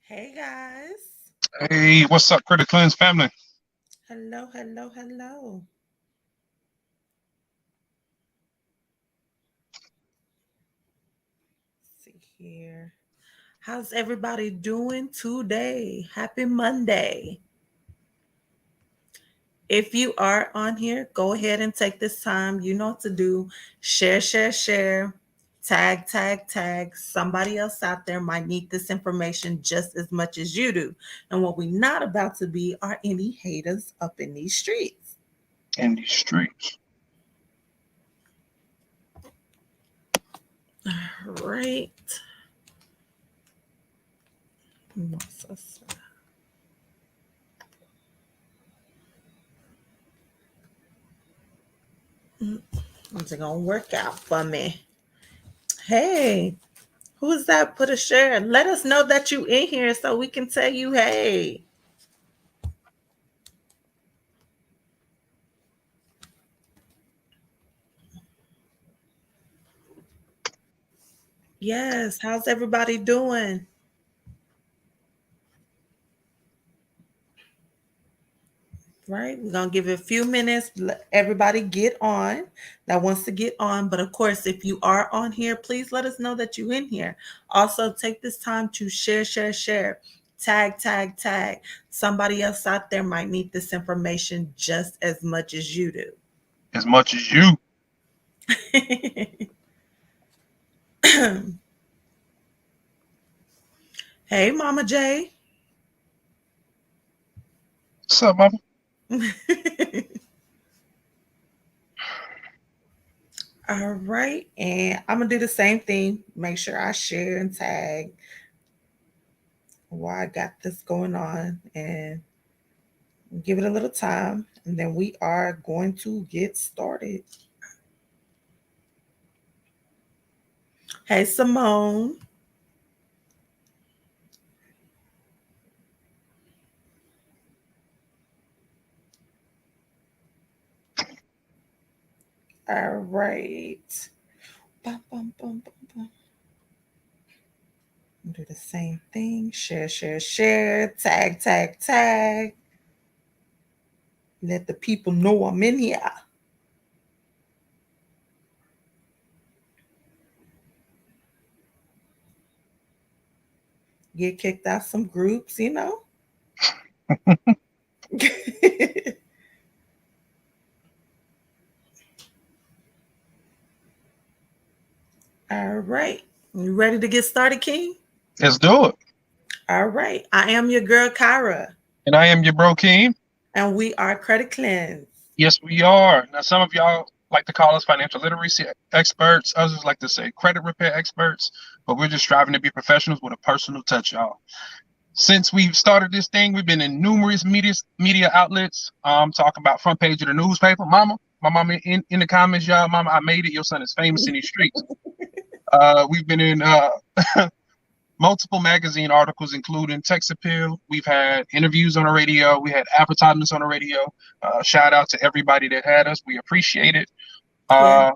Hey guys. Hey, what's up, Critic Cleanse family? Hello, hello, hello. Let's see here. How's everybody doing today? Happy Monday. If you are on here, go ahead and take this time. You know what to do. Share, share, share. Tag, tag, tag. Somebody else out there might need this information just as much as you do. And what we're not about to be are any haters up in these streets. In these streets. Right. It's gonna work out for me. Hey, who's that? Put a share. Let us know that you in here so we can tell you, hey. Yes, how's everybody doing? Right, we're gonna give it a few minutes. Let everybody get on that wants to get on. But of course, if you are on here, please let us know that you in here. Also, take this time to share, share, share, tag, tag, tag. Somebody else out there might need this information just as much as you do. As much as you. Hey, Mama J. What's up, mama? All right, and I'm gonna do the same thing. Make sure I share and tag while I got this going on, and give it a little time, and then we are going to get started. Hey, Simone. All right. Bum, bum, bum, bum, bum. Do the same thing. Share, share, share. Tag, tag, tag. Let the people know I'm in here. Get kicked out some groups. All right. You ready to get started, King? Let's do it. All right. I am your girl, Kyra, And I am your bro, King. and we are Credit Cleanse. Yes, we are. Now, some of y'all like to call us financial literacy experts. Others like to say credit repair experts. But we're just striving to be professionals with a personal touch, y'all. Since we've started this thing, we've been in numerous media outlets. Talking about front page of the newspaper. My mama in the comments, y'all. Mama, I made it. Your son is famous in these streets. We've been in multiple magazine articles, including Text Appeal. We've had interviews on the radio. We had advertisements on the radio. Shout out to everybody that had us. We appreciate it. Yeah. Uh,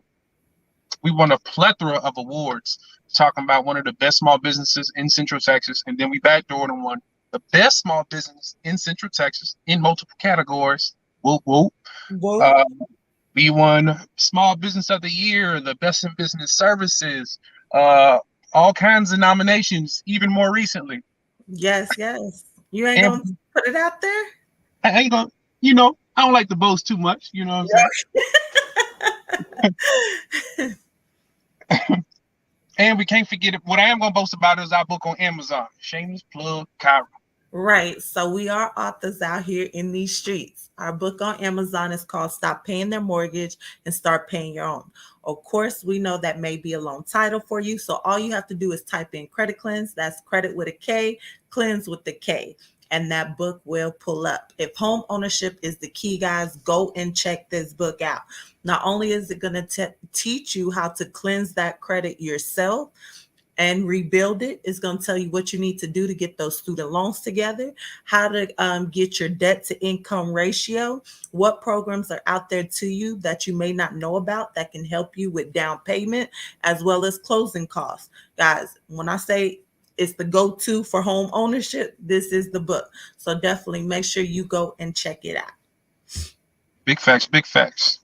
we won a plethora of awards talking about one of the best small businesses in Central Texas. And then we backdoored and won the best small business in Central Texas in multiple categories. Whoop, whoop. Whoa. Uh, we won Small Business of the Year, the Best in Business Services, uh, all kinds of nominations, even more recently. Yes, yes. You ain't And gonna put it out there? I ain't gonna, I don't like to boast too much. You know what I'm saying? And we can't forget it. What I am gonna boast about is our book on Amazon. Shameless plug, Kyra. Right. So we are authors out here in these streets. Our book on Amazon is called Stop Paying Their Mortgage and Start Paying Your Own. Of course, we know that may be a long title for you. So all you have to do is type in Credit Cleanse. That's credit with a K, cleanse with the K. And that book will pull up. If home ownership is the key, guys, go and check this book out. Not only is it going to teach you how to cleanse that credit yourself, and rebuild it. It's going to tell you what you need to do to get those student loans together, how to get your debt to income ratio, what programs are out there to you that you may not know about that can help you with down payment as well as closing costs. Guys, when I say it's the go-to for home ownership, this is the book. So definitely make sure you go and check it out. Big facts, big facts.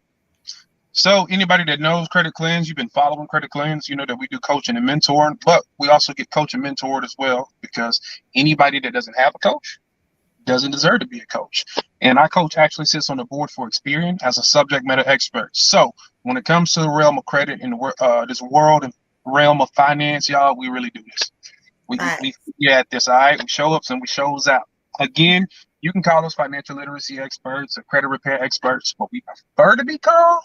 So anybody that knows Credit Cleanse, you've been following Credit Cleanse, you know that we do coaching and mentoring, but we also get coach and mentored as well, because anybody that doesn't have a coach doesn't deserve to be a coach. And our coach actually sits on the board for Experian as a subject matter expert. So when it comes to the realm of credit and this world and realm of finance, y'all, we really do this. We at this, all right? We show ups and we shows out. Again, you can call us financial literacy experts or credit repair experts, but we prefer to be called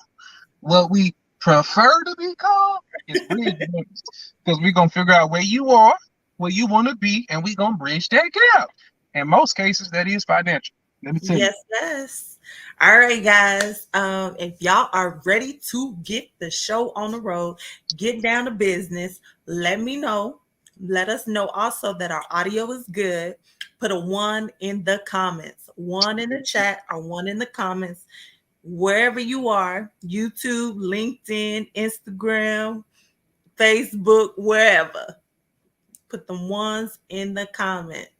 what we prefer to be called is bridge builders, because we're gonna figure out where you are, where you want to be, and we're gonna bridge that gap. In most cases, that is financial. Let me tell you. Yes. All right, guys. If y'all are ready to get the show on the road, get down to business, let me know. Let us know also that our audio is good. Put a 1 in the comments, 1 in the chat, or 1 in the comments, wherever you are, YouTube, LinkedIn, Instagram, Facebook, wherever. Put the 1s in the comments.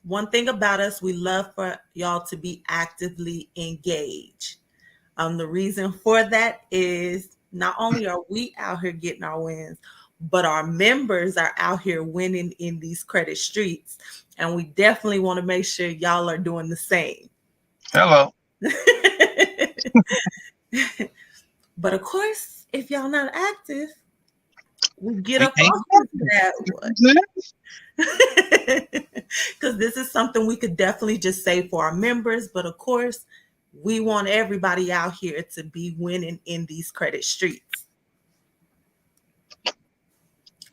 One thing about us, we love for y'all to be actively engaged. The reason for that is not only are we out here getting our wins, but our members are out here winning in these credit streets. And we definitely want to make sure y'all are doing the same. Hello. But of course, if y'all not active, we get We up ain't off that one. got Because this is something we could definitely just say for our members. But of course, we want everybody out here to be winning in these credit streets.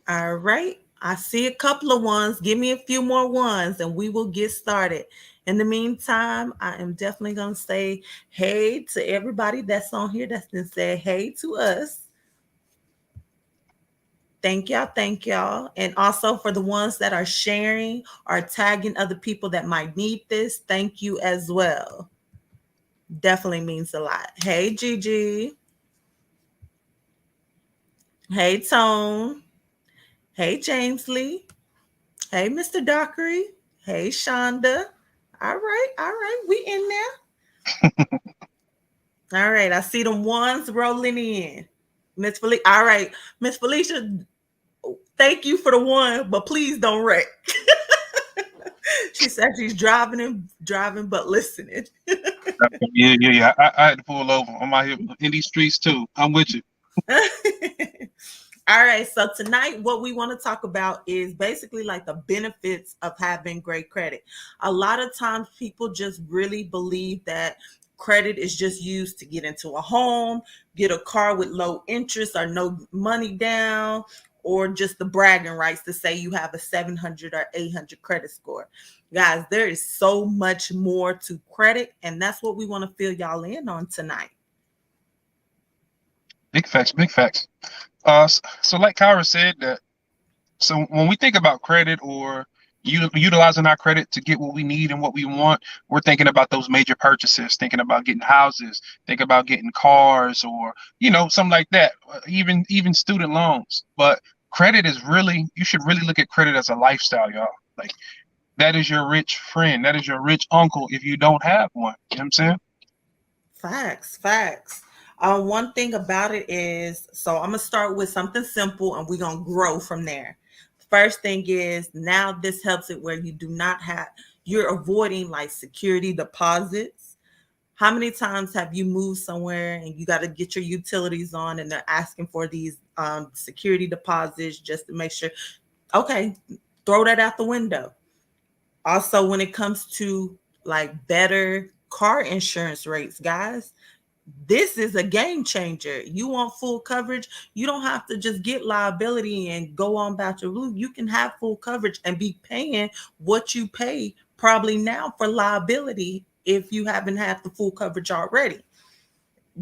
All right. I see a couple of 1s. Give me a few more 1s and we will get started. In the meantime, I am definitely going to say hey to everybody that's on here that's been saying hey to us. Thank y'all. Thank y'all. And also for the ones that are sharing or tagging other people that might need this, thank you as well. Definitely means a lot. Hey, Gigi. Hey, Tone. Hey, James Lee. Hey, Mr. Dockery. Hey, Shonda. All right. All right. We in there. All right. I see them 1s rolling in. Miss Felicia. All right. Miss Felicia, thank you for the 1, but please don't wreck. She said she's driving, but listening. Yeah. I had to pull over. I'm out here in these streets too. I'm with you. All right. So tonight, what we want to talk about is basically like the benefits of having great credit. A lot of times people just really believe that credit is just used to get into a home, get a car with low interest or no money down, or just the bragging rights to say you have a 700 or 800 credit score. Guys, there is so much more to credit, and that's what we want to fill y'all in on tonight. Big facts, big facts. So like Kyra said, that so when we think about credit or utilizing our credit to get what we need and what we want, we're thinking about those major purchases, thinking about getting houses, think about getting cars, or something like that. Even student loans. But credit is really, you should really look at credit as a lifestyle, y'all. Like, that is your rich friend, that is your rich uncle if you don't have one. You know what I'm saying? Facts. One thing about it is, so I'm gonna start with something simple, and we're gonna grow from there. First thing is, now this helps it where you do not have, you're avoiding like security deposits. How many times have you moved somewhere and you got to get your utilities on, and they're asking for these security deposits just to make sure? Okay, throw that out the window. Also, when it comes to like better car insurance rates, guys, this is a game changer. You want full coverage, you don't have to just get liability and go on about your route. You can have full coverage and be paying what you pay probably now for liability if you haven't had the full coverage already.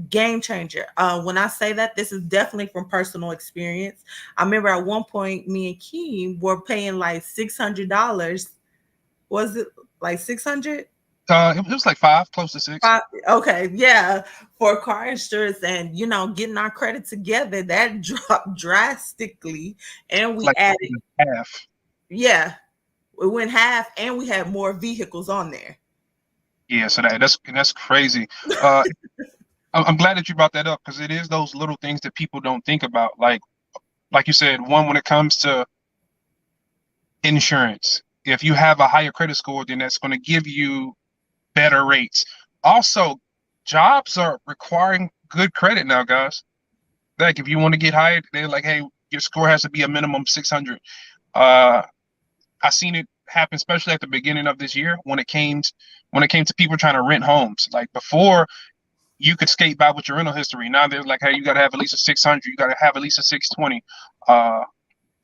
Game changer. When I say that, this is definitely from personal experience. I remember at one point me and Keem were paying like $600. Was it like 600? It was like 5, close to 6. Okay, yeah, for car insurance and getting our credit together, that dropped drastically, and we Like added, half. yeah, it went half, and we had more vehicles on there. Yeah, so that's crazy. Uh, I'm glad that you brought that up because it is those little things that people don't think about. Like you said, one, when it comes to insurance, if you have a higher credit score, then that's going to give you better rates. Also, jobs are requiring good credit now, guys. Like if you want to get hired, they're like, hey, your score has to be a minimum 600. Uh, I seen it happen, especially at the beginning of this year when it came to people trying to rent homes. Like before, you could skate by with your rental history. Now they're like, hey, you got to have at least a 600. You got to have at least a 620. Uh,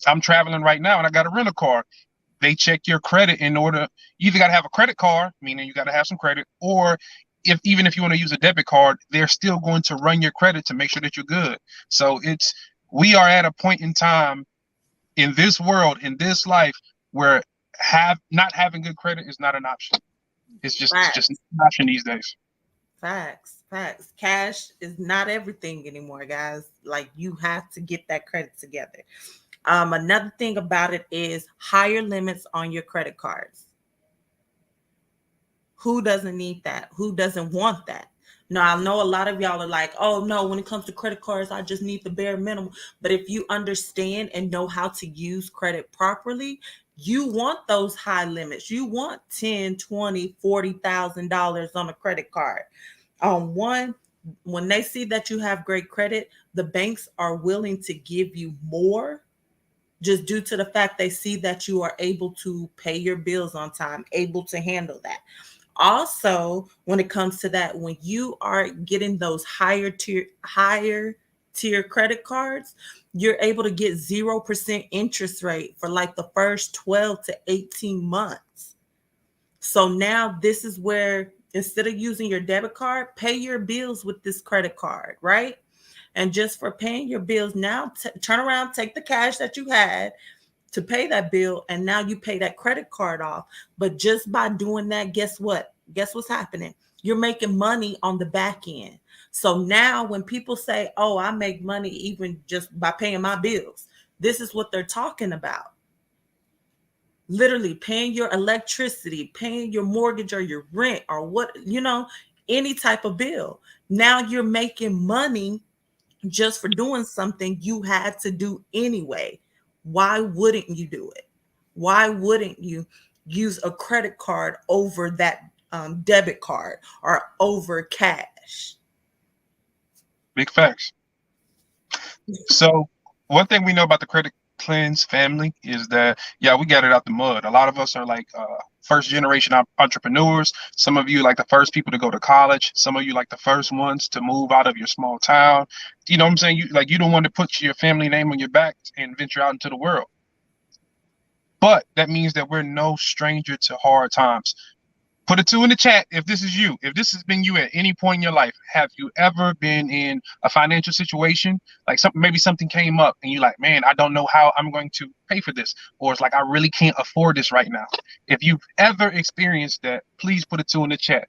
I'm traveling right now and I got a rental car. They check your credit in order. You either got to have a credit card, meaning you got to have some credit, or even if you want to use a debit card, they're still going to run your credit to make sure that you're good. So we are at a point in time in this world, in this life, where not having good credit is not an option. It's just not Facts, an option these days. facts. Cash is not everything anymore, guys. Like, you have to get that credit together. Another thing about it is higher limits on your credit cards. Who doesn't need that? Who doesn't want that? Now, I know a lot of y'all are like, oh no, when it comes to credit cards, I just need the bare minimum. But if you understand and know how to use credit properly, you want those high limits. You want 10, 20, $40,000 on a credit card. One, when they see that you have great credit, the banks are willing to give you more just due to the fact they see that you are able to pay your bills on time, able to handle that. Also, when it comes to that, when you are getting those higher tier credit cards, you're able to get 0% interest rate for like the first 12 to 18 months. So now this is where instead of using your debit card, pay your bills with this credit card, right? And just for paying your bills, now turn around, take the cash that you had to pay that bill, and now you pay that credit card off. But just by doing that, guess what? Guess what's happening? You're making money on the back end. So now when people say, oh, I make money even just by paying my bills, this is what they're talking about. Literally paying your electricity, paying your mortgage or your rent or any type of bill. Now you're making money just for doing something you had to do anyway. Why wouldn't you do it? Why wouldn't you use a credit card over that debit card or over cash? Big facts. So one thing we know about the credit cleanse family is that, yeah, we got it out the mud. A lot of us are like first generation entrepreneurs. Some of you like the first people to go to college. Some of you like the first ones to move out of your small town. You know what I'm saying? You don't want to put your family name on your back and venture out into the world. But that means that we're no stranger to hard times. Put a 2 in the chat if this is you. If this has been you at any point in your life, have you ever been in a financial situation like maybe something came up and you're like, man, I don't know how I'm going to pay for this, or it's like I really can't afford this right now. If you've ever experienced that, please put a 2 in the chat.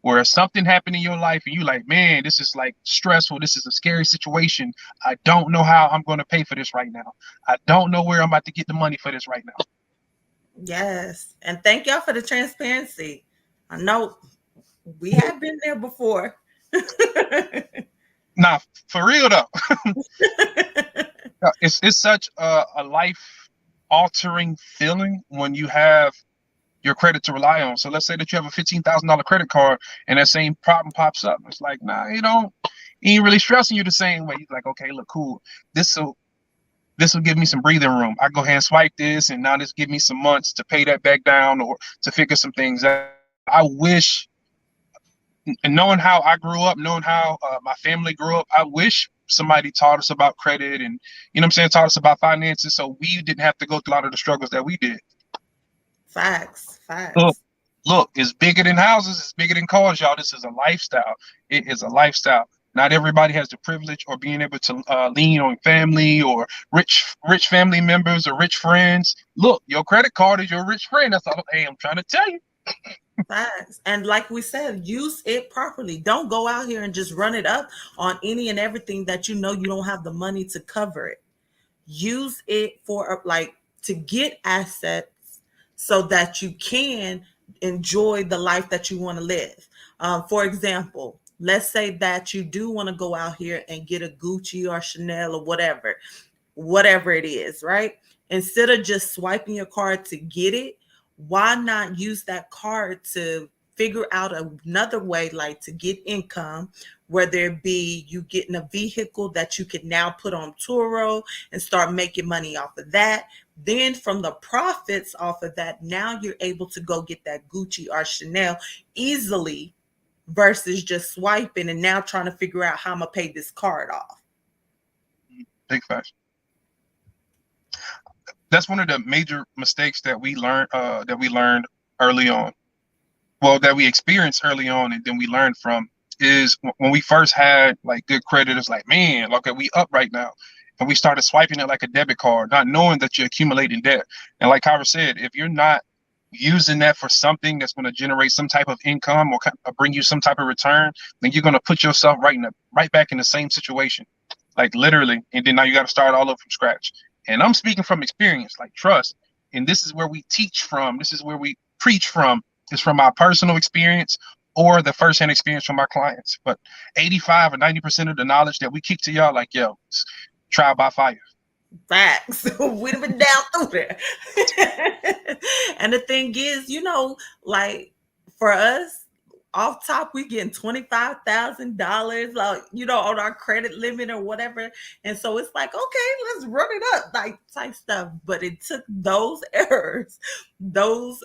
Where something happened in your life and you like, man, this is like stressful. This is a scary situation. I don't know how I'm going to pay for this right now. I don't know where I'm about to get the money for this right now. Yes. And thank y'all for the transparency. I know we have been there before. Nah, for real though. It's such a life altering feeling when you have your credit to rely on. So let's say that you have a $15,000 credit card and that same problem pops up. It's like, nah, he ain't really stressing you the same way. He's like, okay, look, cool. This will give me some breathing room. I go ahead and swipe this, and now this give me some months to pay that back down or to figure some things out. I wish, and knowing how I grew up, knowing how my family grew up, I wish somebody taught us about credit and, you know what I'm saying, taught us about finances so we didn't have to go through a lot of the struggles that we did. Facts. Look, look, it's bigger than houses. It's bigger than cars, y'all. This is a lifestyle. It is a lifestyle. Not everybody has the privilege or being able to lean on family or rich family members or rich friends. Look, your credit card is your rich friend. That's all. Hey, I'm trying to tell you. Facts. And like we said, use it properly. Don't go out here and just run it up on any and everything that you know you don't have the money to cover it. Use it for like to get assets so that you can enjoy the life that you want to live. For example, let's say that you do want to go out here and get a Gucci or Chanel or whatever it is, right? Instead of just swiping your card to get it, why not use that card to figure out another way, like to get income, whether it be you getting a vehicle that you can now put on Turo and start making money off of that. Then from the profits off of that, now you're able to go get that Gucci or Chanel easily versus just swiping and now trying to figure out how I'm gonna pay this card off. Big facts. That's one of the major mistakes that we learned early on. Well, that we experienced early on, and then we learned from is when we first had like good credit. It's like, man, okay, we up right now, and we started swiping it like a debit card, not knowing that you're accumulating debt. And like Kyra said, if you're not using that for something that's going to generate some type of income or bring you some type of return, then you're going to put yourself right back in the same situation, like literally. And then now you got to start all over from scratch. And I'm speaking from experience, like trust. And this is where we teach from. This is where we preach from. Is from our personal experience or the firsthand experience from our clients. But 85 or 90% of the knowledge that we kick to y'all, like, yo, it's trial by fire. Facts. We've been down through there. And the thing is, like for us, off top, we getting $25,000, like, on our credit limit or whatever. And so it's like, okay, let's run it up, like type stuff. But it took those errors, those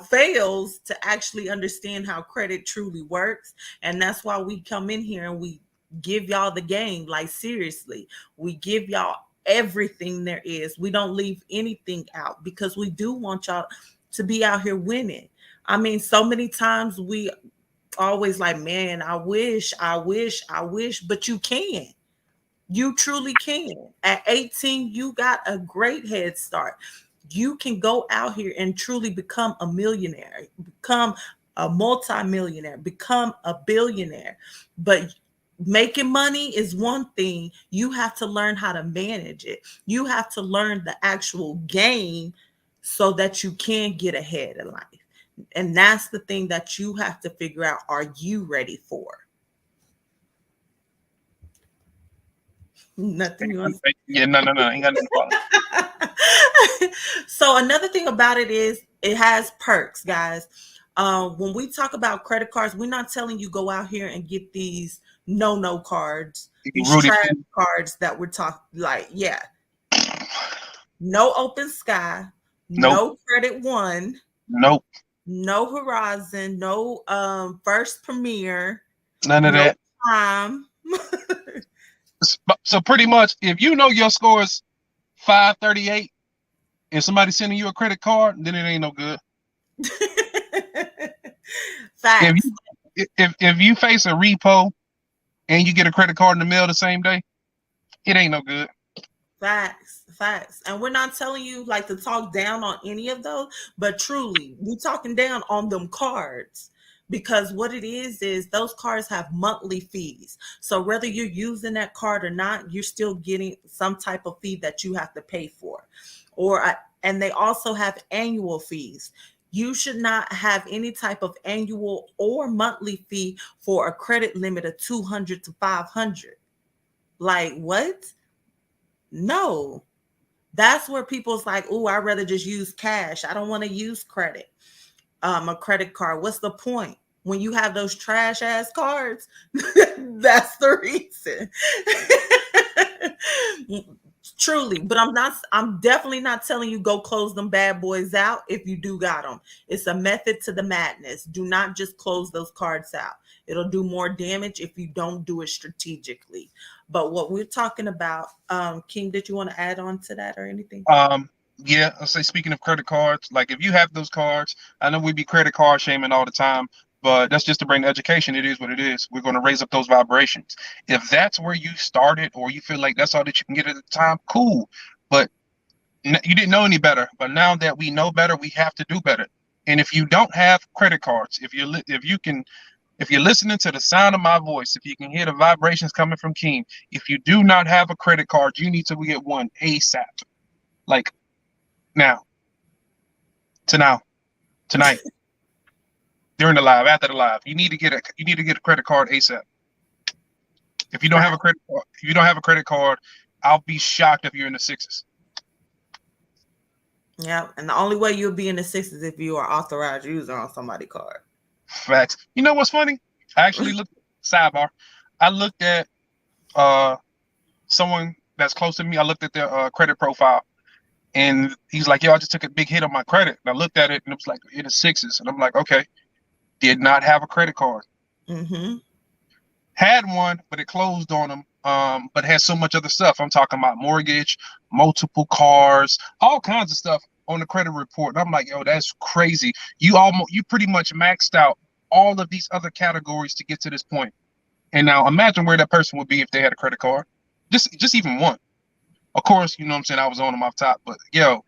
fails to actually understand how credit truly works. And that's why we come in here and we give y'all the game. Like, seriously, we give y'all everything there is. We don't leave anything out because we do want y'all to be out here winning. I mean, so many times we always like, man, I wish, but you can. You truly can. At 18, you got a great head start. You can go out here and truly become a millionaire, become a multimillionaire, become a billionaire. But making money is one thing. You have to learn how to manage it. You have to learn the actual game so that you can get ahead in life. And that's the thing that you have to figure out. Are you ready for? Nothing you want to say? Yeah, no, ain't got nothing. So another thing about it is it has perks, guys. When we talk about credit cards, we're not telling you go out here and get these no cards, these trash cards that we're talking like, yeah. No Open Sky, no Credit One, no Horizon, no First Premier, none of that. Time. So pretty much, if you know your score is 538 and somebody sending you a credit card, then it ain't no good. Facts. If you face a repo and you get a credit card in the mail the same day, it ain't no good. Facts. And we're not telling you like to talk down on any of those, but truly, we're talking down on them cards. Because what it is those cards have monthly fees. So whether you're using that card or not, you're still getting some type of fee that you have to pay for. And they also have annual fees. You should not have any type of annual or monthly fee for a credit limit of 200 to 500. Like, what? No. That's where people's like, oh, I'd rather just use cash. I don't want to use credit. A credit card. What's the point? When you have those trash ass cards, that's the reason. Truly, but I'm definitely not telling you go close them bad boys out if you do got them. It's a method to the madness. Do not just close those cards out. It'll do more damage if you don't do it strategically. But what we're talking about, King, did you want to add on to that or anything? Yeah, I'll say, speaking of credit cards, like if you have those cards, I know we be credit card shaming all the time, but that's just to bring education. It is what it is. We're going to raise up those vibrations. If that's where you started or you feel like that's all that you can get at the time, cool. But you didn't know any better. But now that we know better, we have to do better. And if you don't have credit cards, if you're listening to the sound of my voice, if you can hear the vibrations coming from King, if you do not have a credit card, you need to get one ASAP. Like now, now, tonight, during the live, after the live, you need to get a credit card ASAP. If you don't have a credit card, I'll be shocked if you're in the sixes. Yeah, and the only way you'll be in the sixes if you are authorized user on somebody's card. Facts. You know what's funny? I actually looked sidebar. I looked at someone that's close to me. I looked at their credit profile, and he's like, "Yo, I just took a big hit on my credit." And I looked at it, and it was like in the sixes, and I'm like, "Okay." Did not have a credit card. Mm-hmm. Had one, but it closed on him. But had so much other stuff. I'm talking about mortgage, multiple cars, all kinds of stuff on the credit report. And I'm like, yo, that's crazy. You pretty much maxed out all of these other categories to get to this point. And now imagine where that person would be if they had a credit card. Just even one. Of course, you know what I'm saying, I was on them off top, but yo,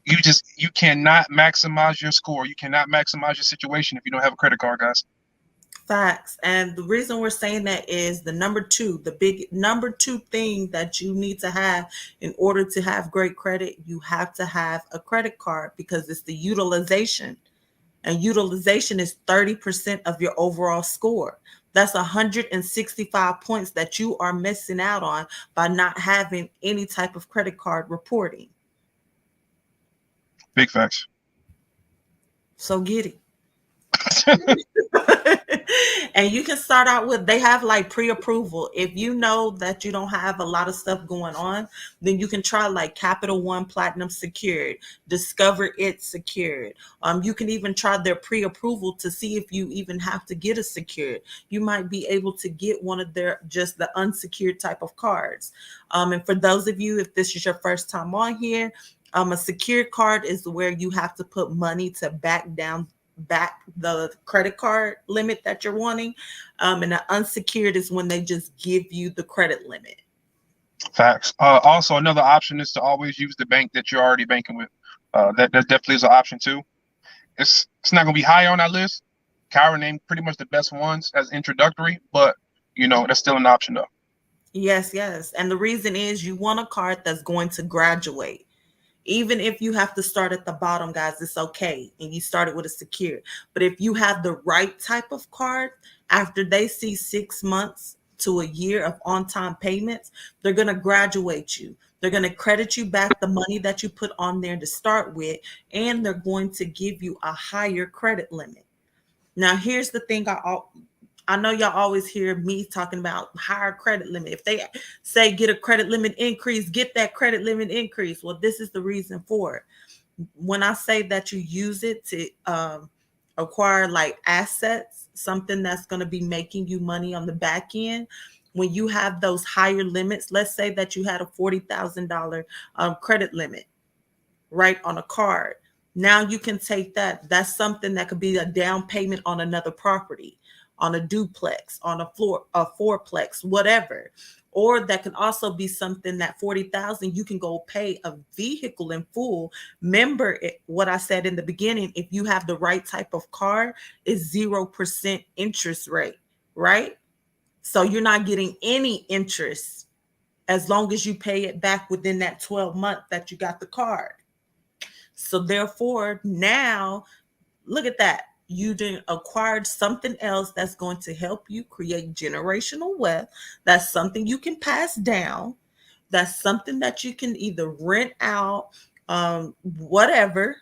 you cannot maximize your score. You cannot maximize your situation if you don't have a credit card, guys. Facts. And the reason we're saying that is the big number two thing that you need to have in order to have great credit, you have to have a credit card because it's the utilization. And utilization is 30% of your overall score. That's 165 points that you are missing out on by not having any type of credit card reporting. Big facts. So get it. And you can start out with, they have like pre-approval. If you know that you don't have a lot of stuff going on, then you can try like Capital One Platinum Secured, Discover It Secured. You can even try their pre-approval to see if you even have to get a secured. You might be able to get one of their just the unsecured type of cards. And for those of you, if this is your first time on here, a secured card is where you have to put money to back the credit card limit that you're wanting, and the unsecured is when they just give you the credit limit. Facts. Also, another option is to always use the bank that you're already banking with. That definitely is an option too. It's not going to be high on our list. Kyra named pretty much the best ones as introductory, but that's still an option though. Yes, and the reason is you want a card that's going to graduate. Even if you have to start at the bottom, guys, it's okay. And you started with a secure. But if you have the right type of card, after they see 6 months to a year of on-time payments, they're going to graduate you. They're going to credit you back the money that you put on there to start with, and they're going to give you a higher credit limit. Now, here's the thing I know y'all always hear me talking about higher credit limit. If they say get a credit limit increase, get that credit limit increase. Well, this is the reason for it. When I say that you use it to acquire like assets, something that's going to be making you money on the back end, when you have those higher limits, let's say that you had a $40,000 credit limit, right, on a card. Now you can take that. That's something that could be a down payment on another property, on a duplex, on a fourplex, whatever. Or that can also be something that 40,000 you can go pay a vehicle in full. Remember what I said in the beginning, if you have the right type of car, it's 0% interest rate, right? So you're not getting any interest as long as you pay it back within that 12 month that you got the card. So therefore, now look at that. You didn't acquired something else that's going to help you create generational wealth. That's something you can pass down. That's something that you can either rent out, whatever,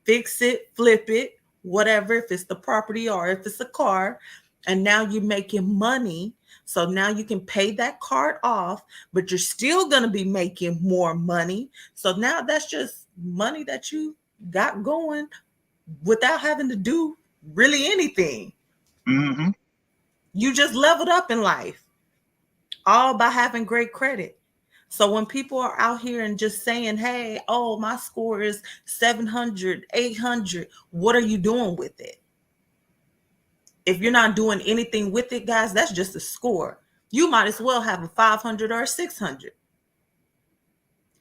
fix it, flip it, whatever, if it's the property or if it's a car. And now you're making money. So now you can pay that card off, but you're still going to be making more money. So now that's just money that you got going without having to do really anything. Mm-hmm. You just leveled up in life, all by having great credit. So when people are out here and just saying, hey, oh, my score is 700, 800, what are you doing with it? If you're not doing anything with it, guys, that's just a score. You might as well have a 500 or a 600.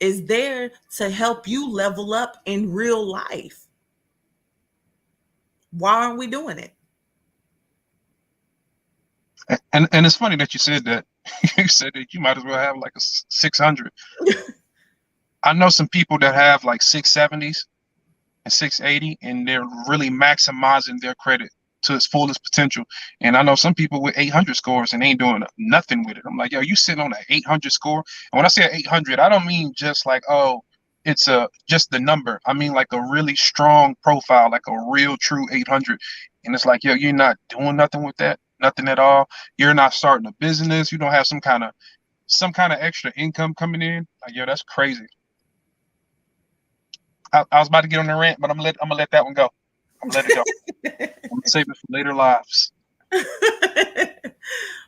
It's there to help you level up in real life. Why aren't we doing it? And it's funny that you said that. You said that you might as well have like a 600. I know some people that have like 670s and 680, and they're really maximizing their credit to its fullest potential. And I know some people with 800 scores and ain't doing nothing with it. I'm like, yo, you sitting on an 800 score? And when I say 800, I don't mean just like, oh, it's just the number. I mean like a really strong profile, like a real true 800. And it's like, yo, you're not doing nothing with that, nothing at all. You're not starting a business. You don't have some kind of extra income coming in. Like, yo, that's crazy. I was about to get on the rant, but I'm gonna let that one go. I'm gonna let it go. I'm gonna save it for later lives.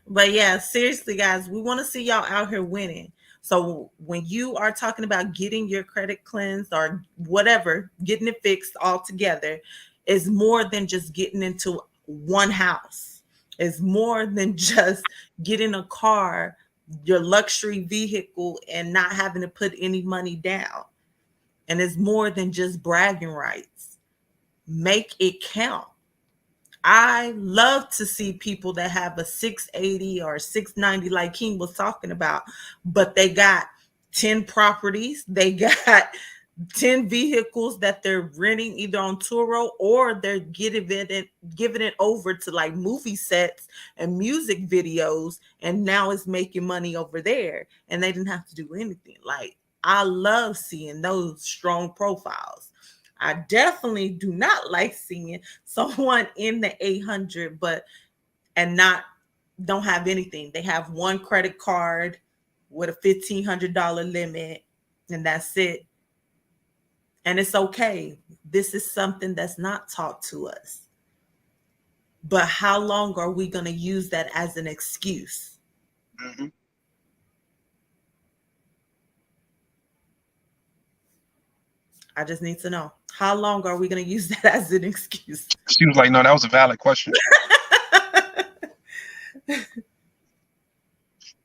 But yeah, seriously, guys, we want to see y'all out here winning. So when you are talking about getting your credit cleansed or whatever, getting it fixed all together, is more than just getting into one house. It's more than just getting a car, your luxury vehicle, and not having to put any money down. And it's more than just bragging rights. Make it count. I love to see people that have a 680 or 690, like King was talking about, but they got 10 properties, they got 10 vehicles that they're renting either on Turo, or they're giving it over to like movie sets and music videos, and now it's making money over there and they didn't have to do anything. Like, I love seeing those strong profiles. I definitely do not like seeing someone in the 800 but and not don't have anything. They have one credit card with a $1,500 limit, and that's it. And it's okay. This is something that's not taught to us. But how long are we going to use that as an excuse? Mm-hmm. I just need to know. How long are we going to use that as an excuse? She was like, no, that was a valid question.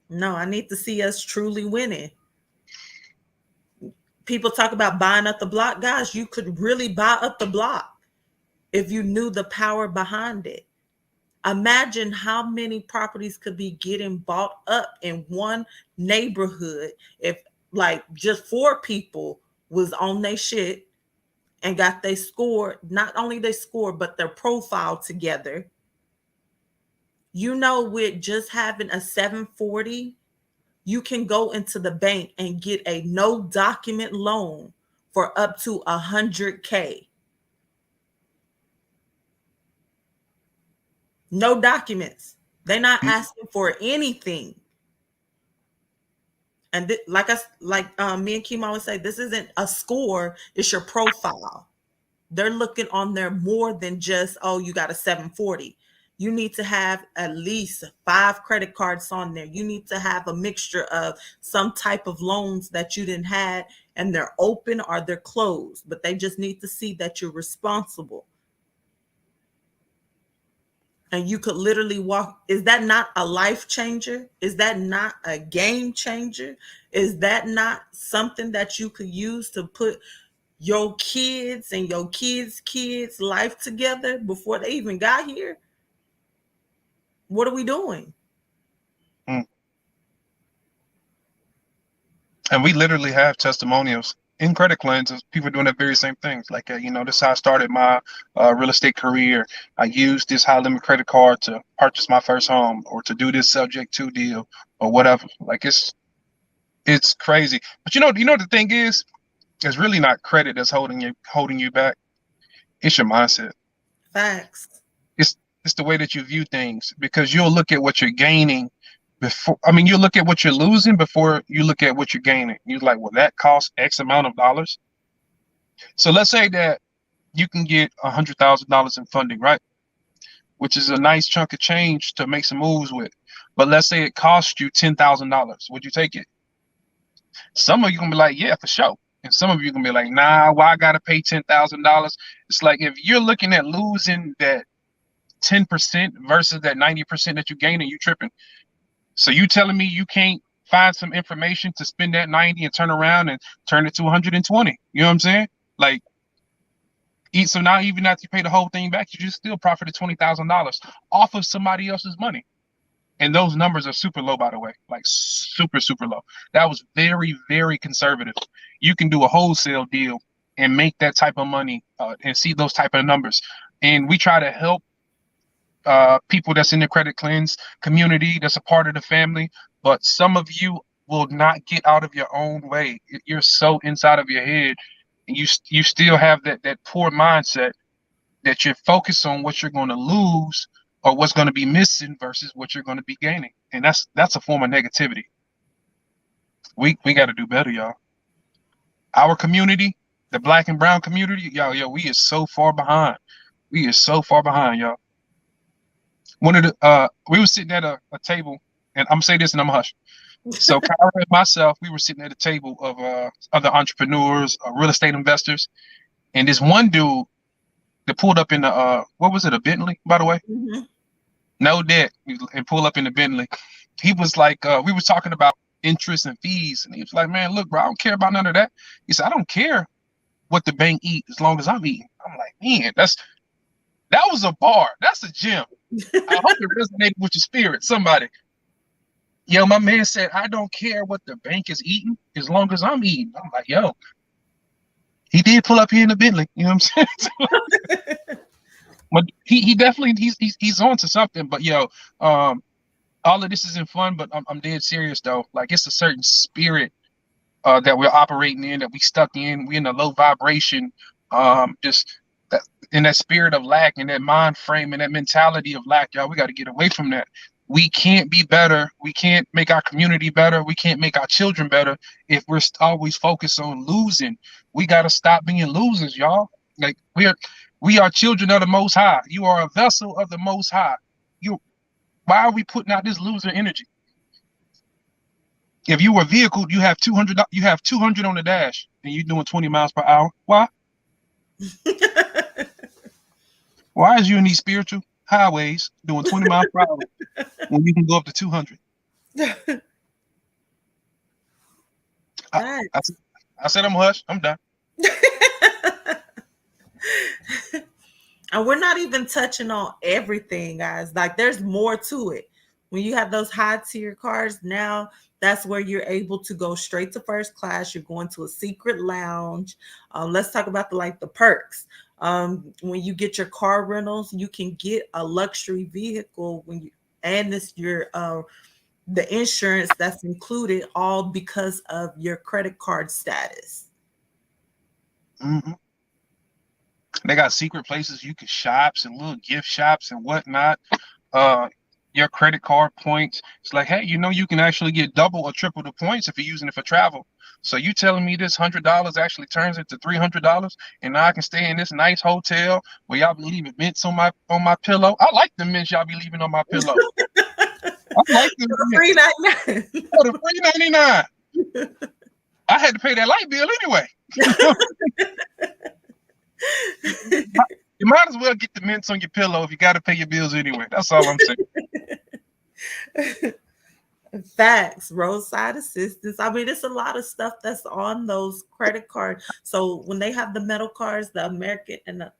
No, I need to see us truly winning. People talk about buying up the block. Guys, you could really buy up the block if you knew the power behind it. Imagine how many properties could be getting bought up in one neighborhood if like just 4 people was on their shit and got they score, not only they score, but their profile together. With just having a 740, you can go into the bank and get a no document loan for up to 100K. No documents. They're not asking for anything. And me and Kim always say, this isn't a score, it's your profile. They're looking on there more than just, oh, you got a 740. You need to have at least 5 credit cards on there. You need to have a mixture of some type of loans that you didn't have, and they're open or they're closed, but they just need to see that you're responsible. And you could literally walk. Is that not a life changer? Is that not a game changer? Is that not something that you could use to put your kids and your kids' life together before they even got here? What are we doing? Mm. And we literally have testimonials in credit cleanses, people doing the very same things. Like, this is how I started my real estate career. I used this high limit credit card to purchase my first home, or to do this subject to deal, or whatever. Like, it's crazy. But the thing is, it's really not credit that's holding you back. It's your mindset. Facts. It's the way that you view things, because you'll look at what you're gaining you'll look at what you're losing before you look at what you're gaining. You're like, well, that costs X amount of dollars. So let's say that you can get $100,000 in funding, right? Which is a nice chunk of change to make some moves with. But let's say it costs you $10,000. Would you take it? Some of you gonna be like, yeah, for sure. And some of you gonna be like, nah, why I gotta pay $10,000? It's like, if you're looking at losing that 10% versus that 90% that you gain, and you tripping. So you telling me you can't find some information to spend that 90 and turn around and turn it to 120? You know what I'm saying? Like, So now even after you pay the whole thing back, you just still profited $20,000 off of somebody else's money. And those numbers are super low, by the way, like super, super low. That was very, very conservative. You can do a wholesale deal and make that type of money and see those type of numbers. And we try to help people that's in the credit cleanse community, that's a part of the family. But some of you will not get out of your own way. You're so inside of your head, and you still have that poor mindset that you're focused on what you're going to lose or what's going to be missing versus what you're going to be gaining, and that's a form of negativity. We got to do better, y'all. Our community, the Black and brown community, yo, we is so far behind. We is so far behind, y'all. One of the we were sitting at a table, and I'm gonna say this and I'm gonna hush. So Kyra and myself, we were sitting at a table of other entrepreneurs, real estate investors, and this one dude that pulled up in the what was it, a Bentley, by the way? Mm-hmm. No debt, and pull up in the Bentley. He was like, we were talking about interest and fees, and he was like, man, look, bro, I don't care about none of that. He said, I don't care what the bank eat as long as I'm eating. I'm like, man, that was a bar. That's a gem. I hope it resonated with your spirit. Somebody. Yo, my man said, I don't care what the bank is eating as long as I'm eating. I'm like, yo, he did pull up here in the Bentley. You know what I'm saying? But he definitely he's on to something. But yo, all of this isn't fun, but I'm dead serious though. Like it's a certain spirit that we're operating in, that we stuck in. We in a low vibration, just that in that spirit of lack and that mind frame and that mentality of lack, y'all. We got to get away from that. We can't be better. We can't make our community better. We can't make our children better if we're always focused on losing. We got to stop being losers, y'all. Like we are children of the Most High. You are a vessel of the Most High. Why are we putting out this loser energy? If you were a vehicle, you have 200. You have 200 on the dash, and you're doing 20 miles per hour. Why? Why is you in these spiritual highways doing 20 miles per hour when you can go up to 200? I said I'm hush. I'm done. And we're not even touching on everything, guys. Like there's more to it. When you have those high tier cars, now that's where you're able to go straight to first class. You're going to a secret lounge. Let's talk about the perks. When you get your car rentals, you can get a luxury vehicle and the insurance that's included, all because of your credit card status. Mm-hmm. They got secret places you can shops and little gift shops and whatnot. Your credit card points. It's like, hey, you can actually get double or triple the points if you're using it for travel. So you telling me this $100 actually turns into $300, and now I can stay in this nice hotel where y'all be leaving mints on my pillow. I like the mints y'all be leaving on my pillow. I like the $3.99. Oh, the $3.99. I had to pay that light bill anyway. You might as well get the mints on your pillow if you got to pay your bills anyway. That's all I'm saying. Facts, roadside assistance. I mean, it's a lot of stuff that's on those credit cards. So when they have the metal cards, the American and I'll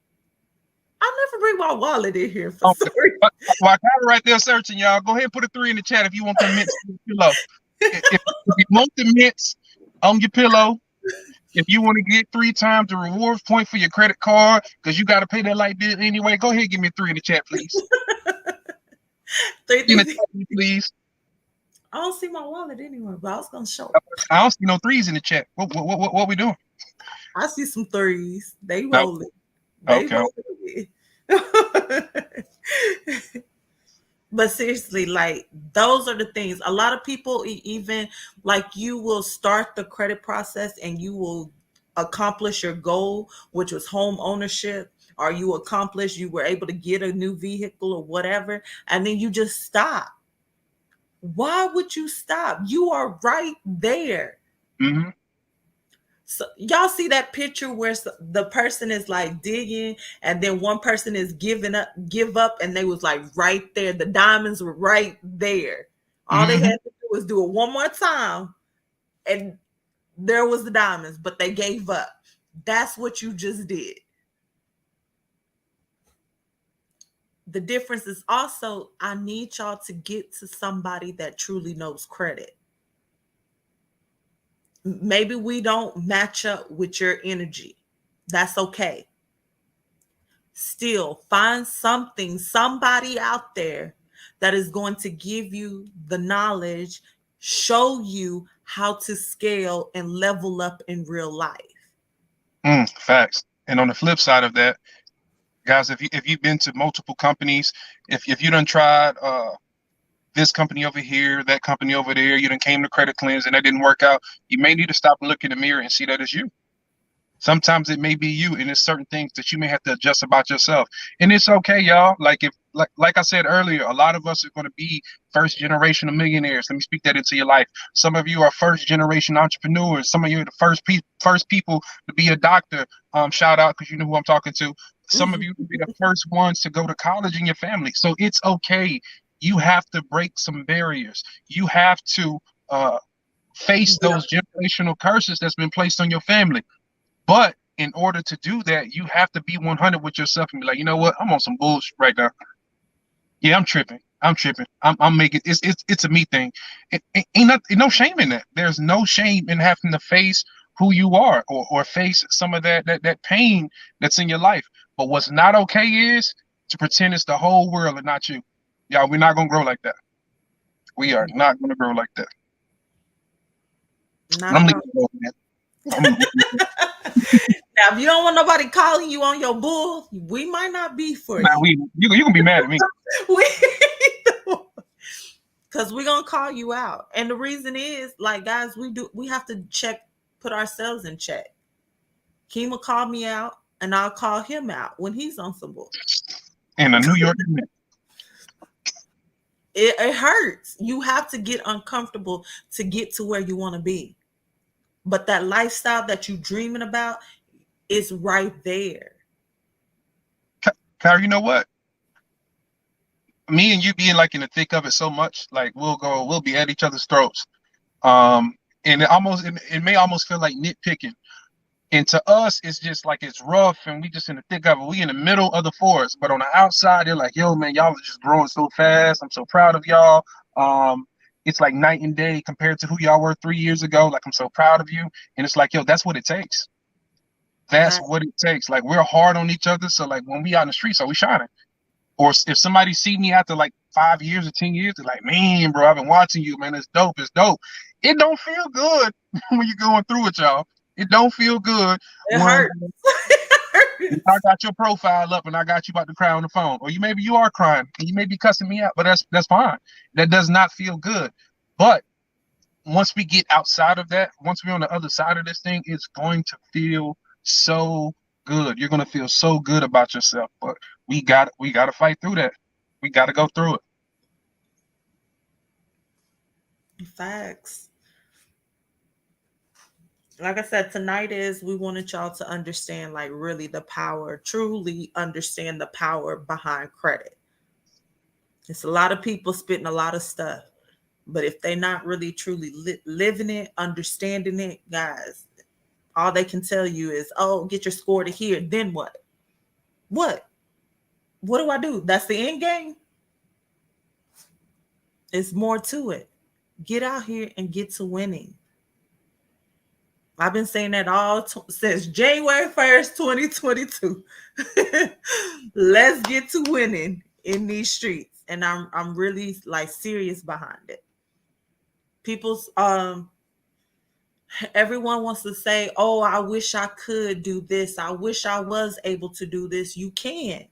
never bring my wallet in here for sorry. While I'm right there searching, y'all, go ahead and put a 3 in the chat if you want the mints on your pillow. If you want the mints on your pillow, if you want to get 3 times the rewards point for your credit card because you got to pay that light bill anyway, go ahead and give me a 3 in the chat, please. 3 in the chat, please. I don't see my wallet anywhere, but I was gonna show. I don't see no 3s in the chat. What we doing? I see some 3s. They rolling. Nope. Okay. But seriously, like those are the things. A lot of people, even like you will start the credit process and you will accomplish your goal, which was home ownership, or you were able to get a new vehicle or whatever, and then you just stop. Why would you stop? You are right there. Mm-hmm. So y'all see that picture where the person is like digging and then one person is give up, and they was like right there. The diamonds were right there. All they had to do was do it one more time and there was the diamonds, but they gave up. That's what you just did. The difference is also I need y'all to get to somebody that truly knows credit. Maybe we don't match up with your energy. That's okay. Still, find something, somebody out there that is going to give you the knowledge, show you how to scale and level up in real life. Facts. And on the flip side of that, guys, if you've been to multiple companies, if you done tried this company over here, that company over there, you done came to Credit Cleanse and that didn't work out, you may need to stop and look in the mirror and see that it's you. Sometimes it may be you, and there's certain things that you may have to adjust about yourself, and it's okay, y'all. Like I said earlier, a lot of us are going to be first generation of millionaires. Let me speak that into your life. Some of you are first generation entrepreneurs. Some of you are the first people to be a doctor. Shout out, because you know who I'm talking to. Some of you will be the first ones to go to college in your family. So it's okay. You have to break some barriers. You have to face those generational curses that's been placed on your family. But in order to do that, you have to be 100 with yourself and be like, you know what? I'm on some bullshit right now. Yeah, I'm tripping. I'm making it's a me thing. Ain't no shame in that. There's no shame in having to face who you are, or face some of that pain that's in your life. But what's not okay is to pretend it's the whole world and not you. Y'all, we're not gonna grow like that. We are not gonna grow like that. Not I'm at leaving all. it alone, man. Now, if you don't want nobody calling you on your bull, we might not be for Nah, you. you gonna be mad at me. Because we're gonna call you out. And the reason is, like, guys, we have to put ourselves in check. Kima called me out, and I'll call him out when he's on some bull. In a New York. It hurts. You have to get uncomfortable to get to where you want to be. But that lifestyle that you're dreaming about is right there. Kyra, you know what? Me and you being like in the thick of it so much, like we'll be at each other's throats. And it may almost feel like nitpicking. And to us, it's just like it's rough and we just in the thick of it. We in the middle of the forest. But on the outside, they're like, yo, man, y'all are just growing so fast. I'm so proud of y'all. It's like night and day compared to who y'all were 3 years ago. Like, I'm so proud of you. And it's like, yo, that's what it takes. That's what it takes. Like, we're hard on each other. So like when we out in the streets, are we shining? Or if somebody see me after like 5 years or 10 years, they're like, man, bro, I've been watching you, man. It's dope. It's dope. It don't feel good when you're going through it, y'all. It don't feel good It when hurts. I got your profile up and I got you about to cry on the phone. Or maybe you are crying and you may be cussing me out, but that's fine. That does not feel good. But once we get outside of that, once we're on the other side of this thing, it's going to feel so good. You're going to feel so good about yourself. But we got to fight through that. We got to go through it. Facts. Like I said, tonight we wanted y'all to understand, like, really the power, truly understand the power behind credit. It's a lot of people spitting a lot of stuff, but if they're not really truly living it, understanding it, guys, all they can tell you is, oh, get your score to here. Then what? What do I do? That's the end game. It's more to it. Get out here and get to winning. I've been saying that since January 1st, 2022. Let's get to winning in these streets. And I'm really like serious behind it. People's everyone wants to say, oh, I wish I could do this. I wish I was able to do this. You can.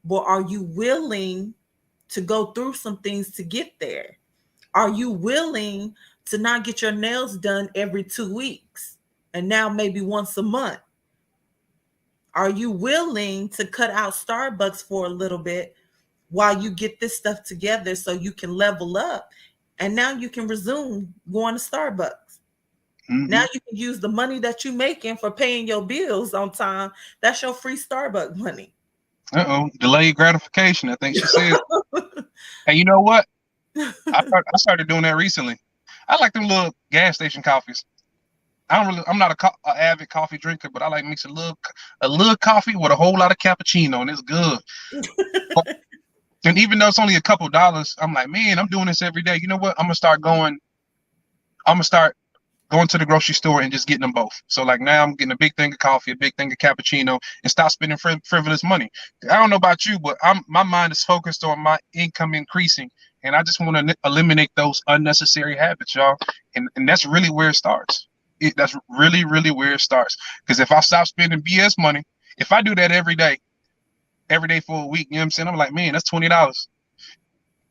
But are you willing to go through some things to get there? Are you willing to not get your nails done every 2 weeks and now maybe once a month? Are you willing to cut out Starbucks for a little bit while you get this stuff together so you can level up and now you can resume going to Starbucks? Mm-hmm. Now you can use the money that you're making for paying your bills on time. That's your free Starbucks money. Delayed gratification, I think she said. And you know what? I started doing that recently. I like them little gas station coffees. I'm not a avid coffee drinker, but I like mix a little coffee with a whole lot of cappuccino, and it's good. And even though it's only a couple dollars, I'm like, man, I'm doing this every day. You know what? I'm gonna start going to the grocery store and just getting them both. So like now I'm getting a big thing of coffee, a big thing of cappuccino, and stop spending frivolous money. I don't know about you, but my mind is focused on my income increasing, and I just want to eliminate those unnecessary habits, y'all. And that's really where it starts. That's really, really where it starts. Because if I stop spending BS money, if I do that every day for a week, you know what I'm saying? I'm like, man, that's $20.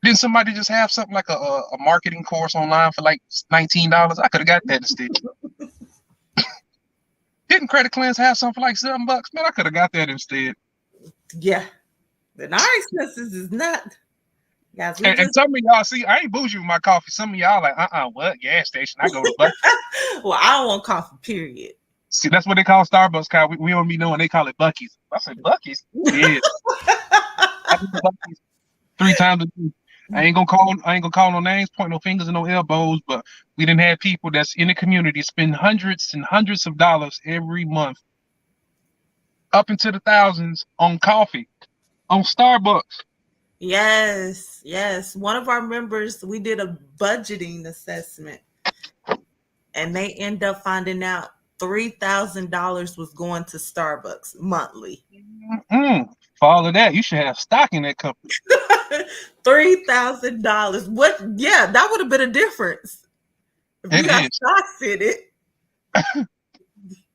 Didn't somebody just have something like a marketing course online for like $19? I could have got that instead. Didn't Credit Cleanse have something for like $7? Man, I could have got that instead. Yeah. But our expenses is not, guys. And some of y'all, see, I ain't bougie with my coffee. Some of y'all like, what? Gas station. I go to Buc-ee's. Well, I don't want coffee, period. See, that's what they call Starbucks, Kyle. We don't be knowing they call it Buc-ee's. I said, Buc-ee's? Yeah. I do Buc-ee's 3 times a week. I ain't gonna call no names, point no fingers and no elbows, but we didn't have people that's in the community spend hundreds and hundreds of dollars every month, up into the thousands on coffee, on Starbucks. Yes. One of our members, we did a budgeting assessment, and they end up finding out $3,000 was going to Starbucks monthly. For all of that, you should have stock in that company. $3,000. What? Yeah, that would have been a difference if you got stocks in it.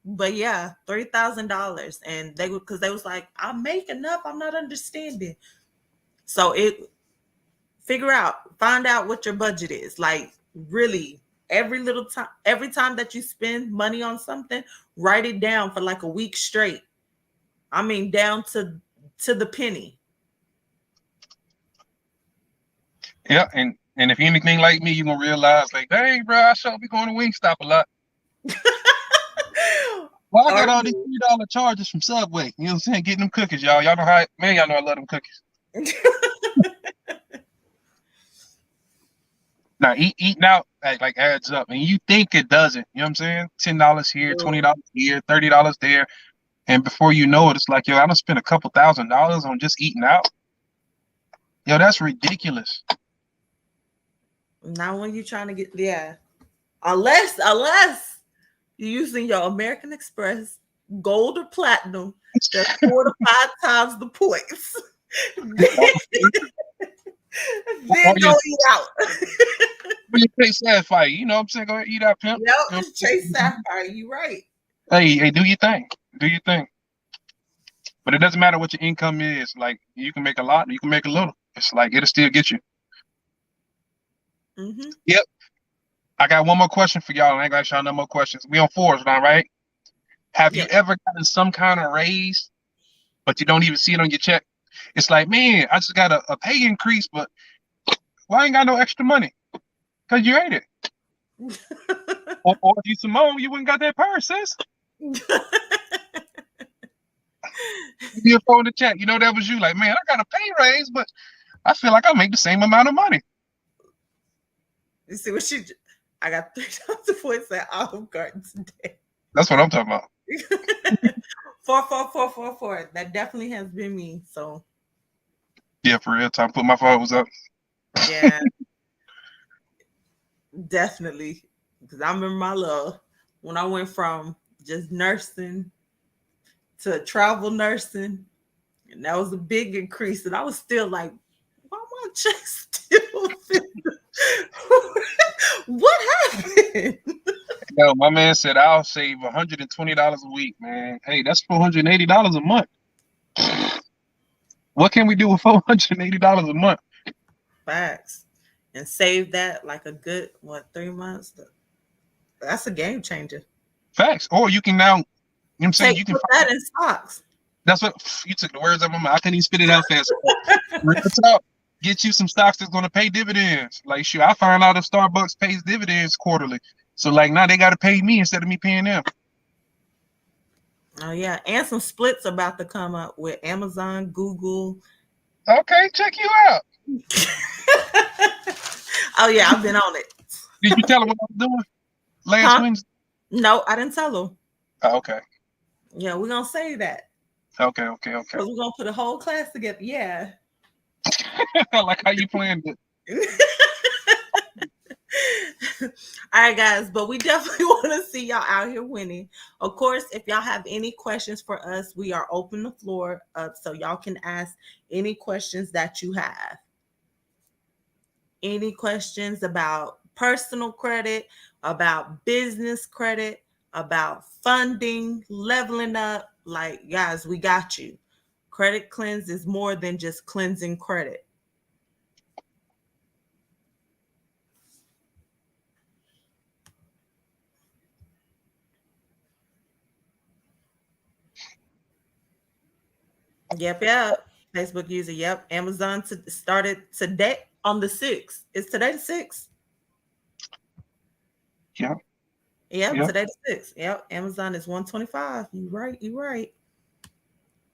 But yeah, $3,000, and they would, because they was like, I make enough. I'm not understanding. So find out what your budget is. Like really, every time that you spend money on something, write it down for like a week straight. I mean, down to the penny. Yeah, and if you're anything like me, you're gonna realize, like, dang, bro, I should be going to Wingstop a lot. Well, I got all these $3 charges from Subway. You know what I'm saying? Getting them cookies, y'all. Y'all know y'all know I love them cookies. Now, eating out like adds up, and you think it doesn't. You know what I'm saying? $10 here, $20 here, $30 there, and before you know it, it's like, yo, I done spent a couple $1,000s on just eating out. Yo, that's ridiculous. Now, when you're trying to get unless you're using your American Express Gold or Platinum, that's 4 to 5 times the points. Then go eat out. When you Chase Sapphire, you know what I'm saying? Go ahead, eat out, pimp. Yep, you know? Chase Sapphire, you right. Hey, do your thing. Do your thing. But it doesn't matter what your income is. Like, you can make a lot, you can make a little. It's like, it'll still get you. Mm-hmm. Yep. I got one more question for y'all. I ain't got y'all no more questions. We on 4s now, right? Have you ever gotten some kind of raise, but you don't even see it on your check? It's like, man, I just got a pay increase, but why ain't got no extra money? Because you ate it. or if you Simone, you wouldn't got that purse, sis. Your phone in the chat. You know that was you. Like, man, I got a pay raise, but I feel like I make the same amount of money. You see what I got 3 times the points at Olive Garden today. That's what I'm talking about. 4. That definitely has been me. So yeah, for real. Time to put my phones up. Yeah. Definitely. Because I remember my love when I went from just nursing to travel nursing, and that was a big increase. And I was still like, why my check still what happened? Yo, my man said I'll save $120 a week, man. Hey, that's $480 a month. What can we do with $480 a month? Facts. And save that like a good 3 months. That's a game changer. Facts. Or you can now, you know what I'm saying? You can put that in stocks. That's what you took the words out of my mouth. I couldn't even spit it out fast. Get you some stocks that's gonna pay dividends. Like, shoot, I found out if Starbucks pays dividends quarterly. So like now they gotta pay me instead of me paying them. Oh yeah, and some splits about to come up with Amazon, Google. Okay, check you out. Oh yeah, I've been on it. Did you tell them what I was doing last Wednesday? No, I didn't tell them. Oh, okay. Yeah, we're gonna say that. Okay. Because we're gonna put a whole class together. Yeah. I like how you planned it. All right, guys, but we definitely want to see y'all out here winning. Of course, if y'all have any questions for us, we are open the floor up so y'all can ask any questions that you have. Any questions about personal credit, about business credit, about funding, leveling up? Like, guys, we got you. Credit cleanse is more than just cleansing credit. Yep. Facebook user, yep. Amazon started today on the 6th. Is today the 6th? Yeah, Yep, yeah. today the 6th. Yep, Amazon is 125. You right.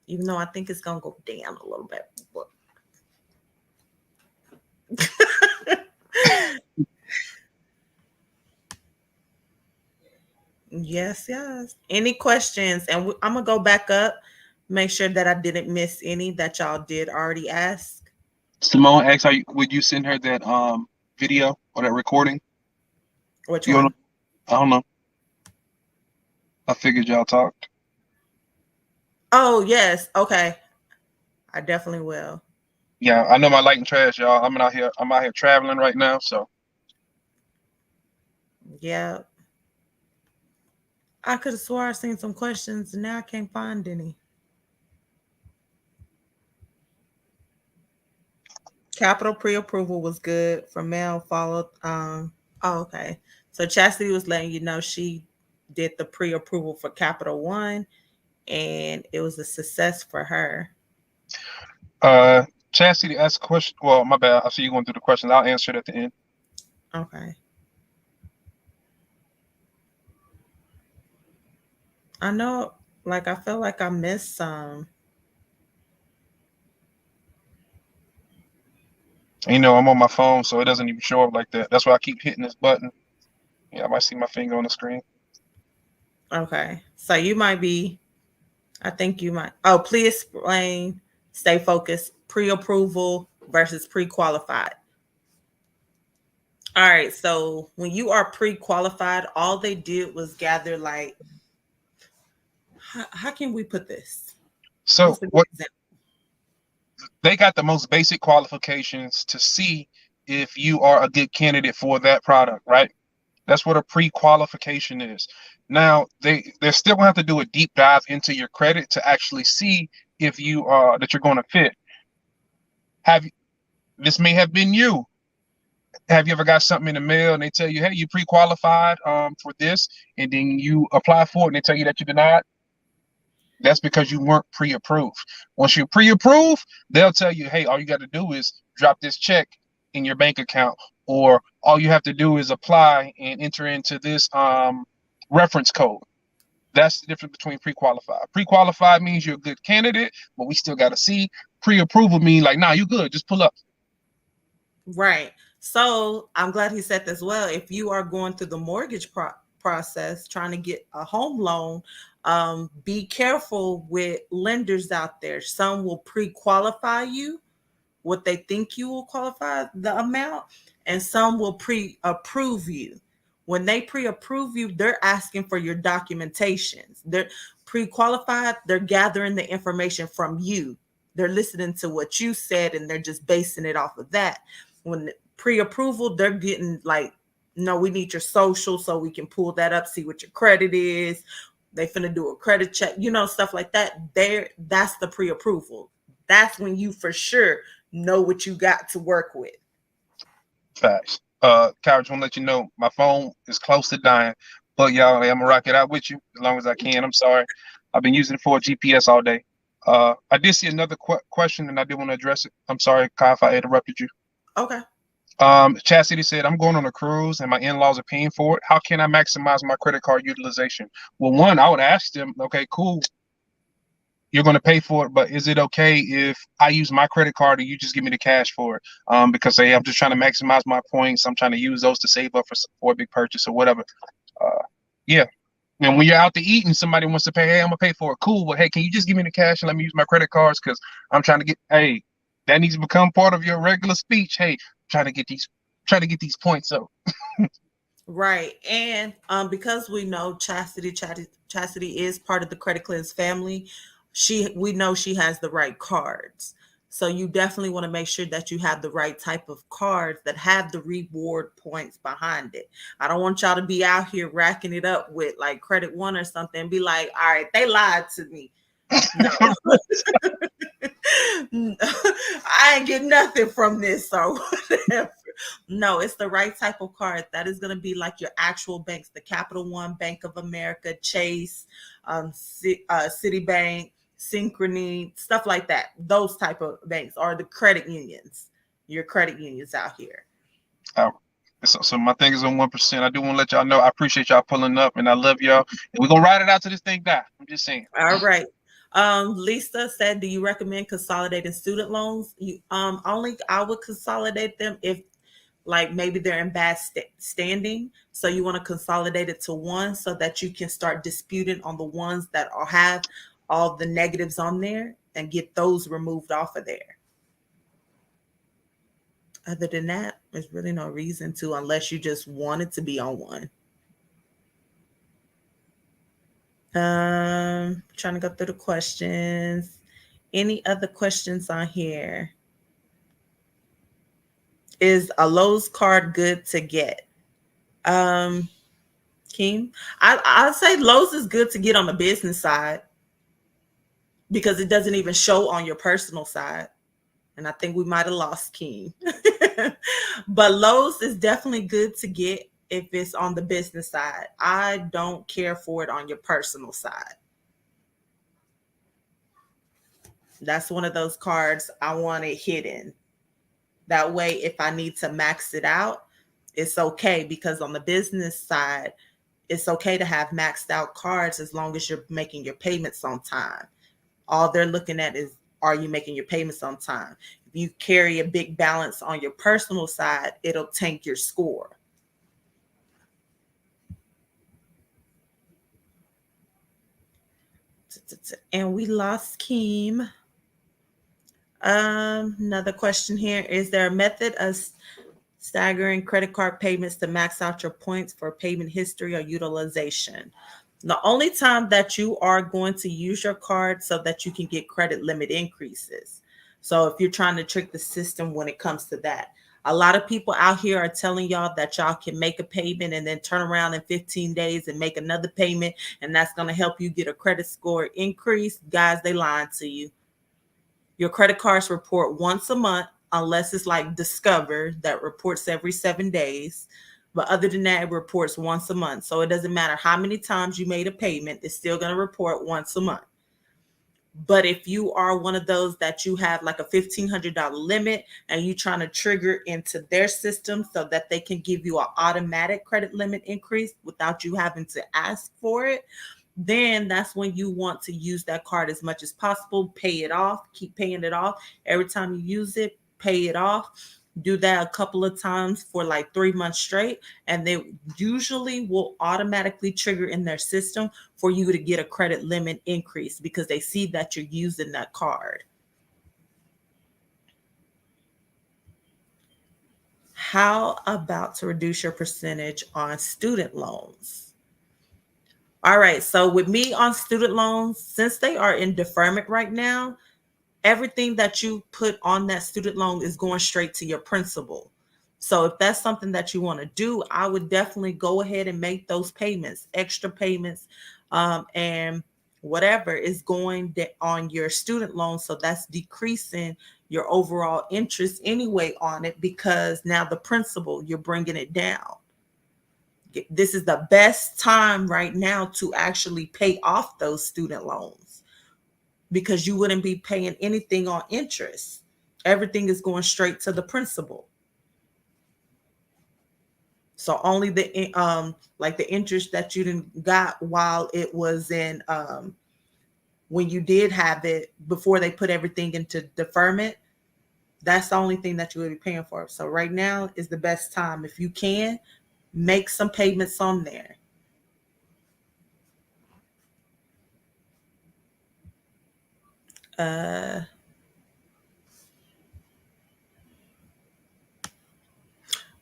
Even though I think it's gonna go down a little bit. But yes. Any questions? And I'm gonna go back up, make sure that I didn't miss any that y'all did already ask. Simone asked, would you send her that video or that recording? Which You don't know? one? I don't know. I figured y'all talked. Oh, yes. Okay. I definitely will. Yeah, I know my light and trash, y'all. I'm out here traveling right now, so Yeah. I could have swore I seen some questions and now I can't find any. Capital pre-approval was good for mail followed. Oh, okay. So Chastity was letting you know she did the pre-approval for Capital One and it was a success for her. Chastity asked a question. Well, my bad. I see you going through the questions. I'll answer it at the end. Okay. I know, like I feel like I missed some. You know, I'm on my phone, so it doesn't even show up like that. That's why I keep hitting this button. Yeah, I might see my finger on the screen. Okay. So you might be, I think you might. Oh, please explain, stay focused, pre-approval versus pre-qualified. All right. So when you are pre-qualified, all they did was gather like, how can we put this? So What's a good what example? they got the most basic qualifications to see if you are a good candidate for that product, right? That's what a pre-qualification is. Now they're still gonna have to do a deep dive into your credit to actually see if you are that you're going to fit. Have this may have been you. Have you ever got something in the mail and they tell you, hey, you pre-qualified for this, and then you apply for it and they tell you that you denied? That's because you weren't pre-approved. Once you're pre-approved, they'll tell you, hey, all you got to do is drop this check in your bank account, or all you have to do is apply and enter into this reference code. That's the difference between pre-qualified. Pre-qualified means you're a good candidate, but we still got to see. Pre-approval means like, nah, you good, just pull up. Right. So I'm glad he said this well. If you are going through the mortgage process, trying to get a home loan, be careful with lenders out there. Some will pre-qualify you, what they think you will qualify the amount, and some will pre-approve you. When they pre-approve you, they're asking for your documentations. They're pre-qualified, they're gathering the information from you. They're listening to what you said and they're just basing it off of that. When pre-approval, they're getting like, no, we need your social so we can pull that up, see what your credit is. They finna do a credit check, stuff like that. That's the pre-approval. That's when you for sure know what you got to work with. Facts. Couch, want to let you know my phone is close to dying, but y'all, I'm gonna rock it out with you as long as I can. I'm sorry, I've been using it for a GPS all day. I did see another question, and I did want to address it. I'm sorry, Kai, if I interrupted you. Okay. Chastity said, I'm going on a cruise and my in-laws are paying for it. How can I maximize my credit card utilization? Well, one, I would ask them, okay, cool, you're going to pay for it, but is it okay if I use my credit card and you just give me the cash for it? Because hey, I'm just trying to maximize my points. I'm trying to use those to save up for a big purchase or whatever. Yeah. And when you're out to eat and somebody wants to pay, hey, I'm gonna pay for it. Cool, but hey, can you just give me the cash and let me use my credit cards? Because I'm trying to get, hey, That needs to become part of your regular speech. Hey, trying to get these trying to get these points up. Right. And because we know Chastity is part of the Credit Cleanse family, we know she has the right cards. So you definitely want to make sure that you have the right type of cards that have the reward points behind it. I don't want y'all to be out here racking it up with like Credit One or something and be like, all right, they lied to me. No. I ain't get nothing from this, so whatever. No, it's the right type of card. That is going to be like your actual banks, the Capital One, Bank of America, Chase, Citibank, Synchrony, stuff like that. Those type of banks are the credit unions. Your credit unions out here. Uh, so my thing is on 1%. I do want to let y'all know I appreciate y'all pulling up, and I love y'all. And we're gonna ride it out to this thing die. I'm just saying. All right. Lisa said, "Do you recommend consolidating student loans?" You only I would consolidate them if like maybe they're in bad standing, so you want to consolidate it to one so that you can start disputing on the ones that have all the negatives on there and get those removed off of there. Other than that, there's really no reason to unless you just wanted to be on one. Trying to go through the questions. Any other questions on here? Is a Lowe's card good to get? Um, Keem, I'd say Lowe's is good to get on the business side because it doesn't even show on your personal side. And I think we might have lost Keem. But Lowe's is definitely good to get if it's on the business side. I don't care for it on your personal side. That's one of those cards I want it hidden. That way, if I need to max it out, it's okay because on the business side, it's okay to have maxed out cards as long as you're making your payments on time. All they're looking at is, are you making your payments on time? If you carry a big balance on your personal side, it'll tank your score. And we lost Keem. Another question here. Is there a method of staggering credit card payments to max out your points for payment history or utilization? The only time that you are going to use your card so that you can get credit limit increases. So if you're trying to trick the system when it comes to that, a lot of people out here are telling y'all that y'all can make a payment and then turn around in 15 days and make another payment, and that's going to help you get a credit score increase. Guys, they lying to you. Your credit cards report once a month, unless it's like Discover that reports every 7 days. But other than that, it reports once a month. So it doesn't matter how many times you made a payment, it's still going to report once a month. But if you are one of those that you have like a $1,500 limit and you trying to trigger into their system so that they can give you an automatic credit limit increase without you having to ask for it, then that's when you want to use that card as much as possible. Pay it off, keep paying it off. Every time you use it, pay it off. Do that a couple of times for like 3 months straight, and they usually will automatically trigger in their system for you to get a credit limit increase because they see that you're using that card. How about to reduce your percentage on student loans? All right, so with me on student loans, since they are in deferment right now, everything that you put on that student loan is going straight to your principal. So if that's something that you want to do, I would definitely go ahead and make those payments, extra payments, and whatever is going on your student loan. So that's decreasing your overall interest anyway on it because now the principal, you're bringing it down. This is the best time right now to actually pay off those student loans because you wouldn't be paying anything on interest. Everything is going straight to the principal. So only the like the interest that you didn't got while it was in when you did have it before they put everything into deferment, that's the only thing that you would be paying for. So right now is the best time. If you can, make some payments on there. Uh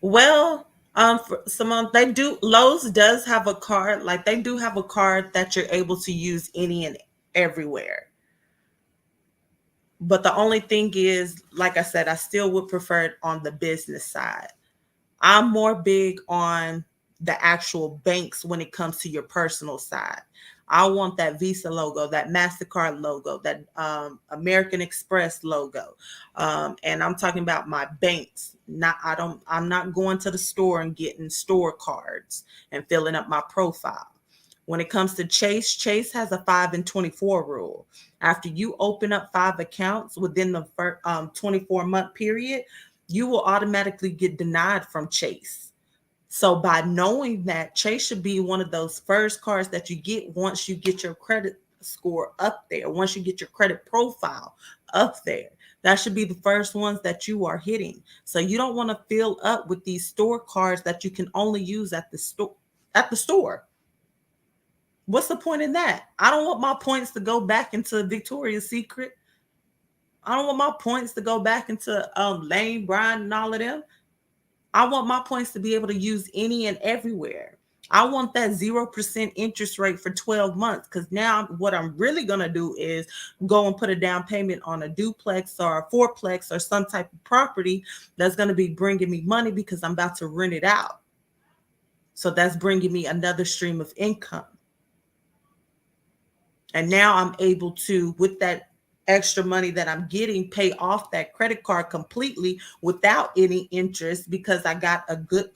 Well, for Simone, they do. Lowe's does have a card. Like they do have a card that you're able to use any and everywhere. But the only thing is, like I said, I still would prefer it on the business side. I'm more big on the actual banks when it comes to your personal side. I want that Visa logo, that MasterCard logo, that American Express logo. And I'm talking about my banks. I'm not going to the store and getting store cards and filling up my profile. When it comes to Chase, Chase has a 5 and 24 rule. After you open up 5 accounts within the 24-month period, you will automatically get denied from Chase. So by knowing that, Chase should be one of those first cards that you get once you get your credit score up there, once you get your credit profile up there. That should be the first ones that you are hitting. So you don't want to fill up with these store cards that you can only use at the store. What's the point in that? I don't want my points to go back into Victoria's Secret. I don't want my points to go back into Lane Bryant and all of them. I want my points to be able to use any and everywhere. I want that 0% interest rate for 12 months because now what I'm really going to do is go and put a down payment on a duplex or a fourplex or some type of property that's going to be bringing me money because I'm about to rent it out. So that's bringing me another stream of income. And now I'm able to, with that extra money that I'm getting, pay off that credit card completely without any interest because I got a good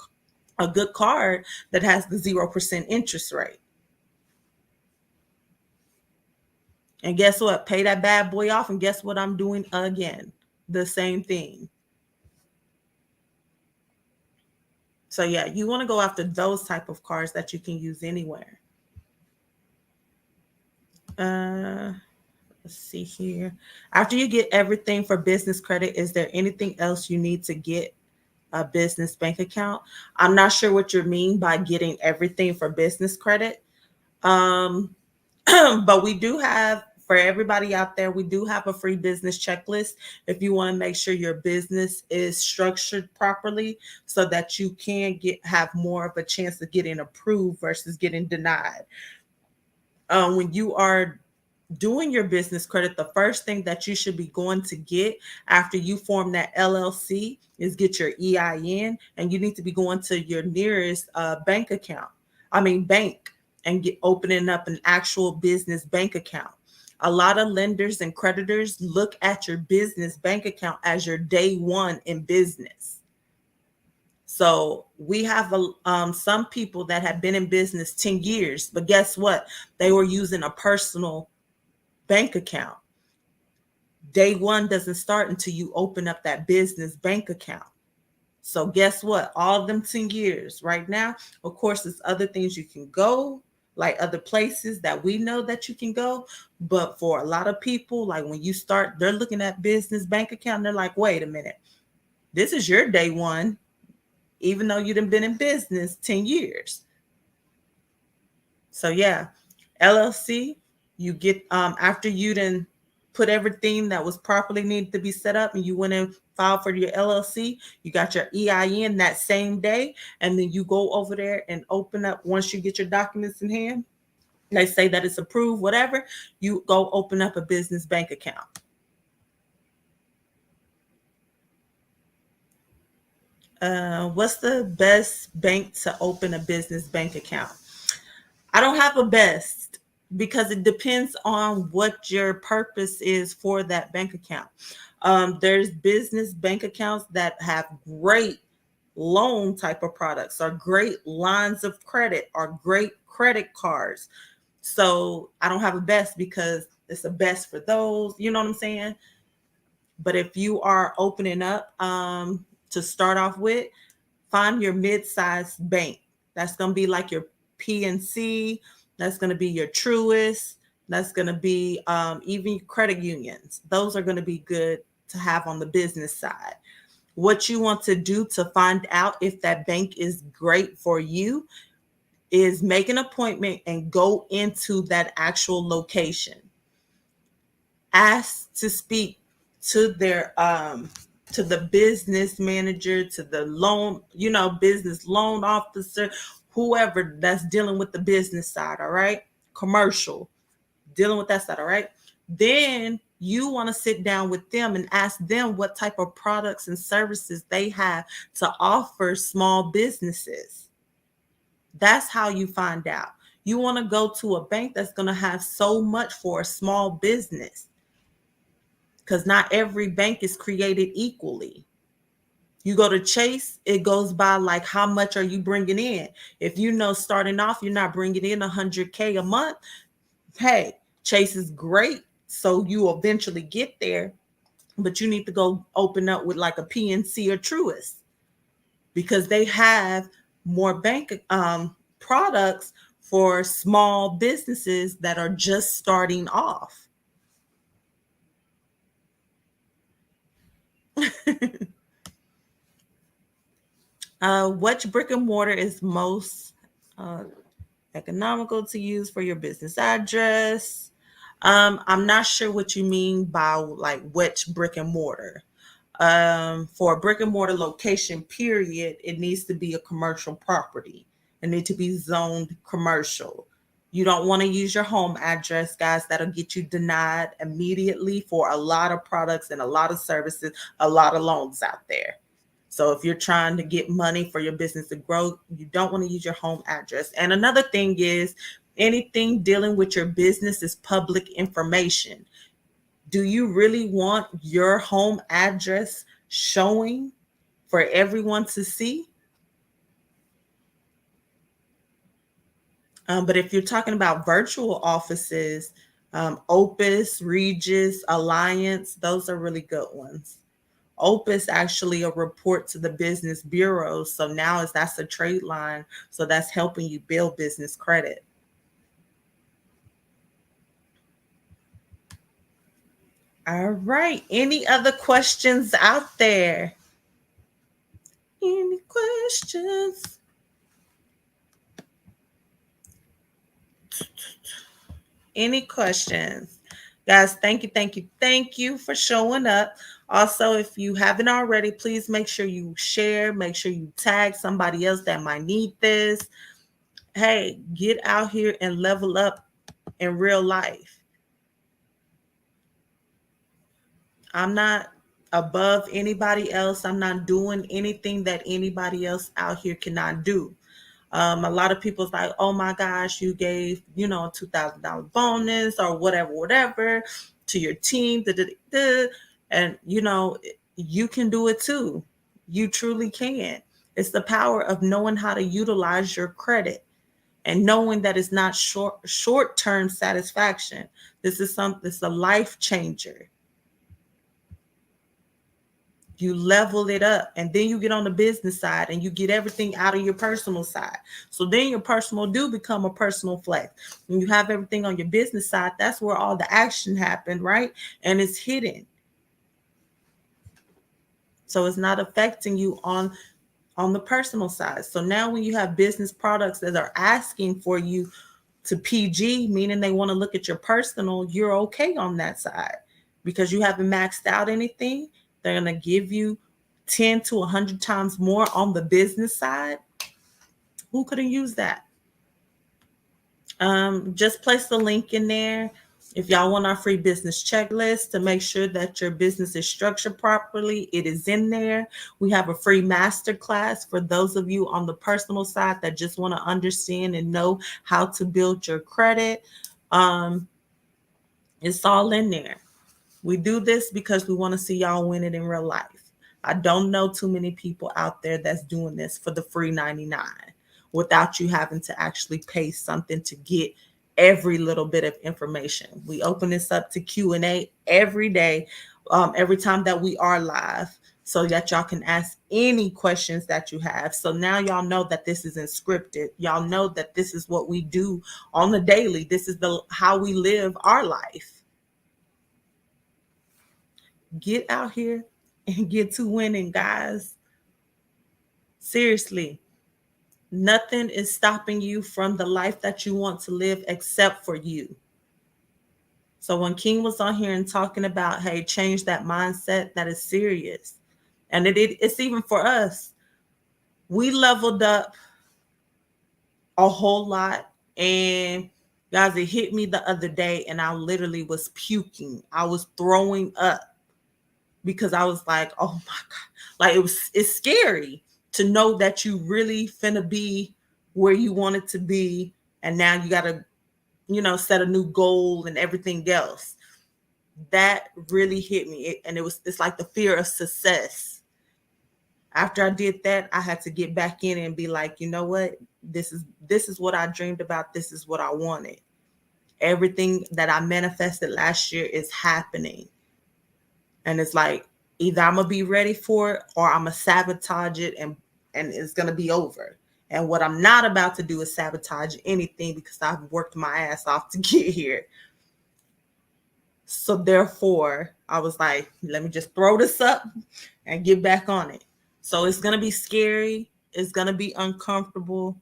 card that has the 0% interest rate. And guess what? Pay that bad boy off. And guess what I'm doing again? The same thing. So yeah, you want to go after those type of cards that you can use anywhere. Let's see here. After you get everything for business credit, is there anything else you need to get a business bank account? I'm not sure what you mean by getting everything for business credit. But we do have, for everybody out there, we do have a free business checklist if you want to make sure your business is structured properly so that you can have more of a chance of getting approved versus getting denied. When you are doing your business credit, the first thing that you should be going to get after you form that LLC is get your EIN, and you need to be going to your nearest bank, and opening up an actual business bank account. A lot of lenders and creditors look at your business bank account as your day one in business. So we have some people that have been in business 10 years, but guess what? They were using a personal bank account. Day one doesn't start until you open up that business bank account. So guess what? All of them 10 years right now, of course, there's other things you can go, like other places that we know that you can go. But for a lot of people, like when you start, they're looking at business bank account, and they're like, wait a minute, this is your day one, even though you've been in business 10 years. So yeah, LLC, you get after you then put everything that was properly needed to be set up and you went and filed for your LLC, you got your EIN that same day, and then you go over there and open up, once you get your documents in hand, they say that it's approved, whatever, you go open up a business bank account. What's the best bank to open a business bank account? I don't have a best because it depends on what your purpose is for that bank account. There's business bank accounts that have great loan type of products or great lines of credit or great credit cards. So I don't have a best because it's a best for those, you know what I'm saying? But if you are opening up to start off with, find your mid-sized bank. That's going to be like your PNC. That's going to be your Truist. That's going to be even credit unions. Those are going to be good to have on the business side. What you want to do to find out if that bank is great for you is make an appointment and go into that actual location. Ask to speak to to the business manager, to the loan, business loan officer, whoever that's dealing with the business side, all right? Commercial, dealing with that side, all right? Then you want to sit down with them and ask them what type of products and services they have to offer small businesses. That's how you find out. You want to go to a bank that's going to have so much for a small business, because not every bank is created equally. You go to Chase, it goes by like how much are you bringing in. If you know starting off you're not bringing in 100K a month, hey, Chase is great, so you eventually get there, but you need to go open up with like a PNC or Truist, because they have more bank products for small businesses that are just starting off. Which brick and mortar is most uh, economical to use for your business address? I'm not sure what you mean by like which brick and mortar. For a brick and mortar location, period, it needs to be a commercial property. It needs to be zoned commercial. You don't want to use your home address, guys. That'll get you denied immediately for a lot of products and a lot of services, a lot of loans out there. So if you're trying to get money for your business to grow, you don't want to use your home address. And another thing is, anything dealing with your business is public information. Do you really want your home address showing for everyone to see? But if you're talking about virtual offices, Opus, Regis, Alliance, those are really good ones. Opus actually a report to the business bureau. So now that's a trade line. So that's helping you build business credit. All right. Any other questions out there? Any questions? Any questions? Guys, thank you for showing up. Also, if you haven't already, please make sure you share, make sure you tag somebody else that might need this. Hey, get out here and level up in real life. I'm not above anybody else. I'm not doing anything that anybody else out here cannot do. A lot of people's like, oh my gosh, you gave, a $2,000 bonus or whatever to your team. And, you can do it too. You truly can. It's the power of knowing how to utilize your credit and knowing that it's not short-term satisfaction. This is a life changer. You level it up, and then you get on the business side and you get everything out of your personal side. So then your personal do become a personal flex. When you have everything on your business side, that's where all the action happened, right? And it's hidden. So it's not affecting you on the personal side. So now when you have business products that are asking for you to PG, meaning they want to look at your personal, you're okay on that side because you haven't maxed out anything. They're going to give you 10 to 100 times more on the business side. Who couldn't use that? Just place the link in there. If y'all want our free business checklist to make sure that your business is structured properly, it is in there. We have a free masterclass for those of you on the personal side that just want to understand and know how to build your credit. It's all in there. We do this because we want to see y'all win it in real life. I don't know too many people out there that's doing this for the free 99 without you having to actually pay something to get every little bit of information. We open this up to Q&A every day, every time that we are live, so that y'all can ask any questions that you have. So now y'all know that this isn't scripted. Y'all know that this is what we do on the daily. This is how we live our life. Get out here and get to winning, guys. Seriously, nothing is stopping you from the life that you want to live except for you. So when King was on here and talking about, hey, change that mindset, that is serious. And it's even for us. We leveled up a whole lot. And guys, it hit me the other day and I literally was puking. I was throwing up because I was like, oh my God. Like it's scary to know that you really finna be where you wanted to be. And now you gotta, set a new goal and everything else. That really hit me. And it's like the fear of success. After I did that, I had to get back in and be like, you know what? This is what I dreamed about. This is what I wanted. Everything that I manifested last year is happening. And it's like either I'm gonna be ready for it or I'm gonna sabotage it and it's gonna be over. And what I'm not about to do is sabotage anything because I've worked my ass off to get here. So therefore, I was like, let me just throw this up and get back on it. So it's gonna be scary. It's gonna be uncomfortable.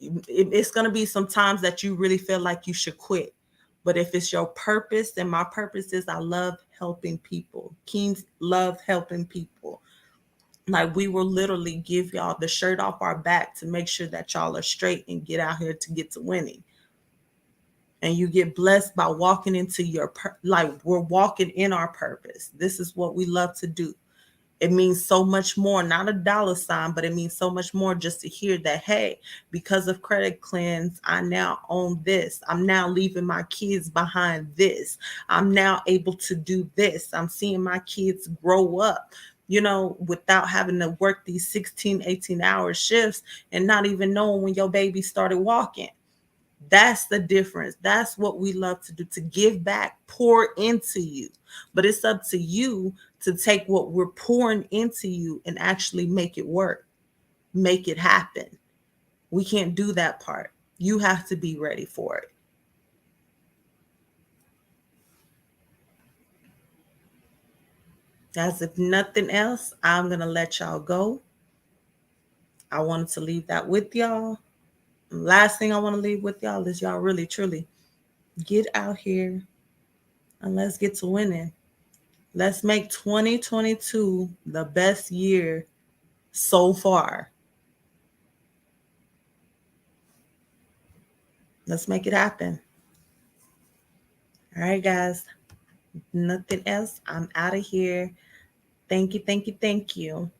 It's gonna be some times that you really feel like you should quit. But if it's your purpose, then my purpose is I love helping people. Kings love helping people. Like we will literally give y'all the shirt off our back to make sure that y'all are straight and get out here to get to winning. And you get blessed by walking into like we're walking in our purpose. This is what we love to do. It means so much more, not a dollar sign, but it means so much more just to hear that, hey, because of credit cleanse, I now own this. I'm now leaving my kids behind this. I'm now able to do this. I'm seeing my kids grow up, without having to work these 16, 18-hour shifts and not even knowing when your baby started walking. That's the difference. That's what we love to do, to give back, pour into you. But it's up to you to take what we're pouring into you and actually make it work, make it happen. We can't do that part. You have to be ready for it. As if nothing else, I'm going to let y'all go. I wanted to leave that with y'all. Last thing I want to leave with y'all is y'all really, truly get out here and let's get to winning. Let's make 2022 the best year so far. Let's make it happen. All right, guys. Nothing else. I'm out of here. Thank you, thank you, thank you.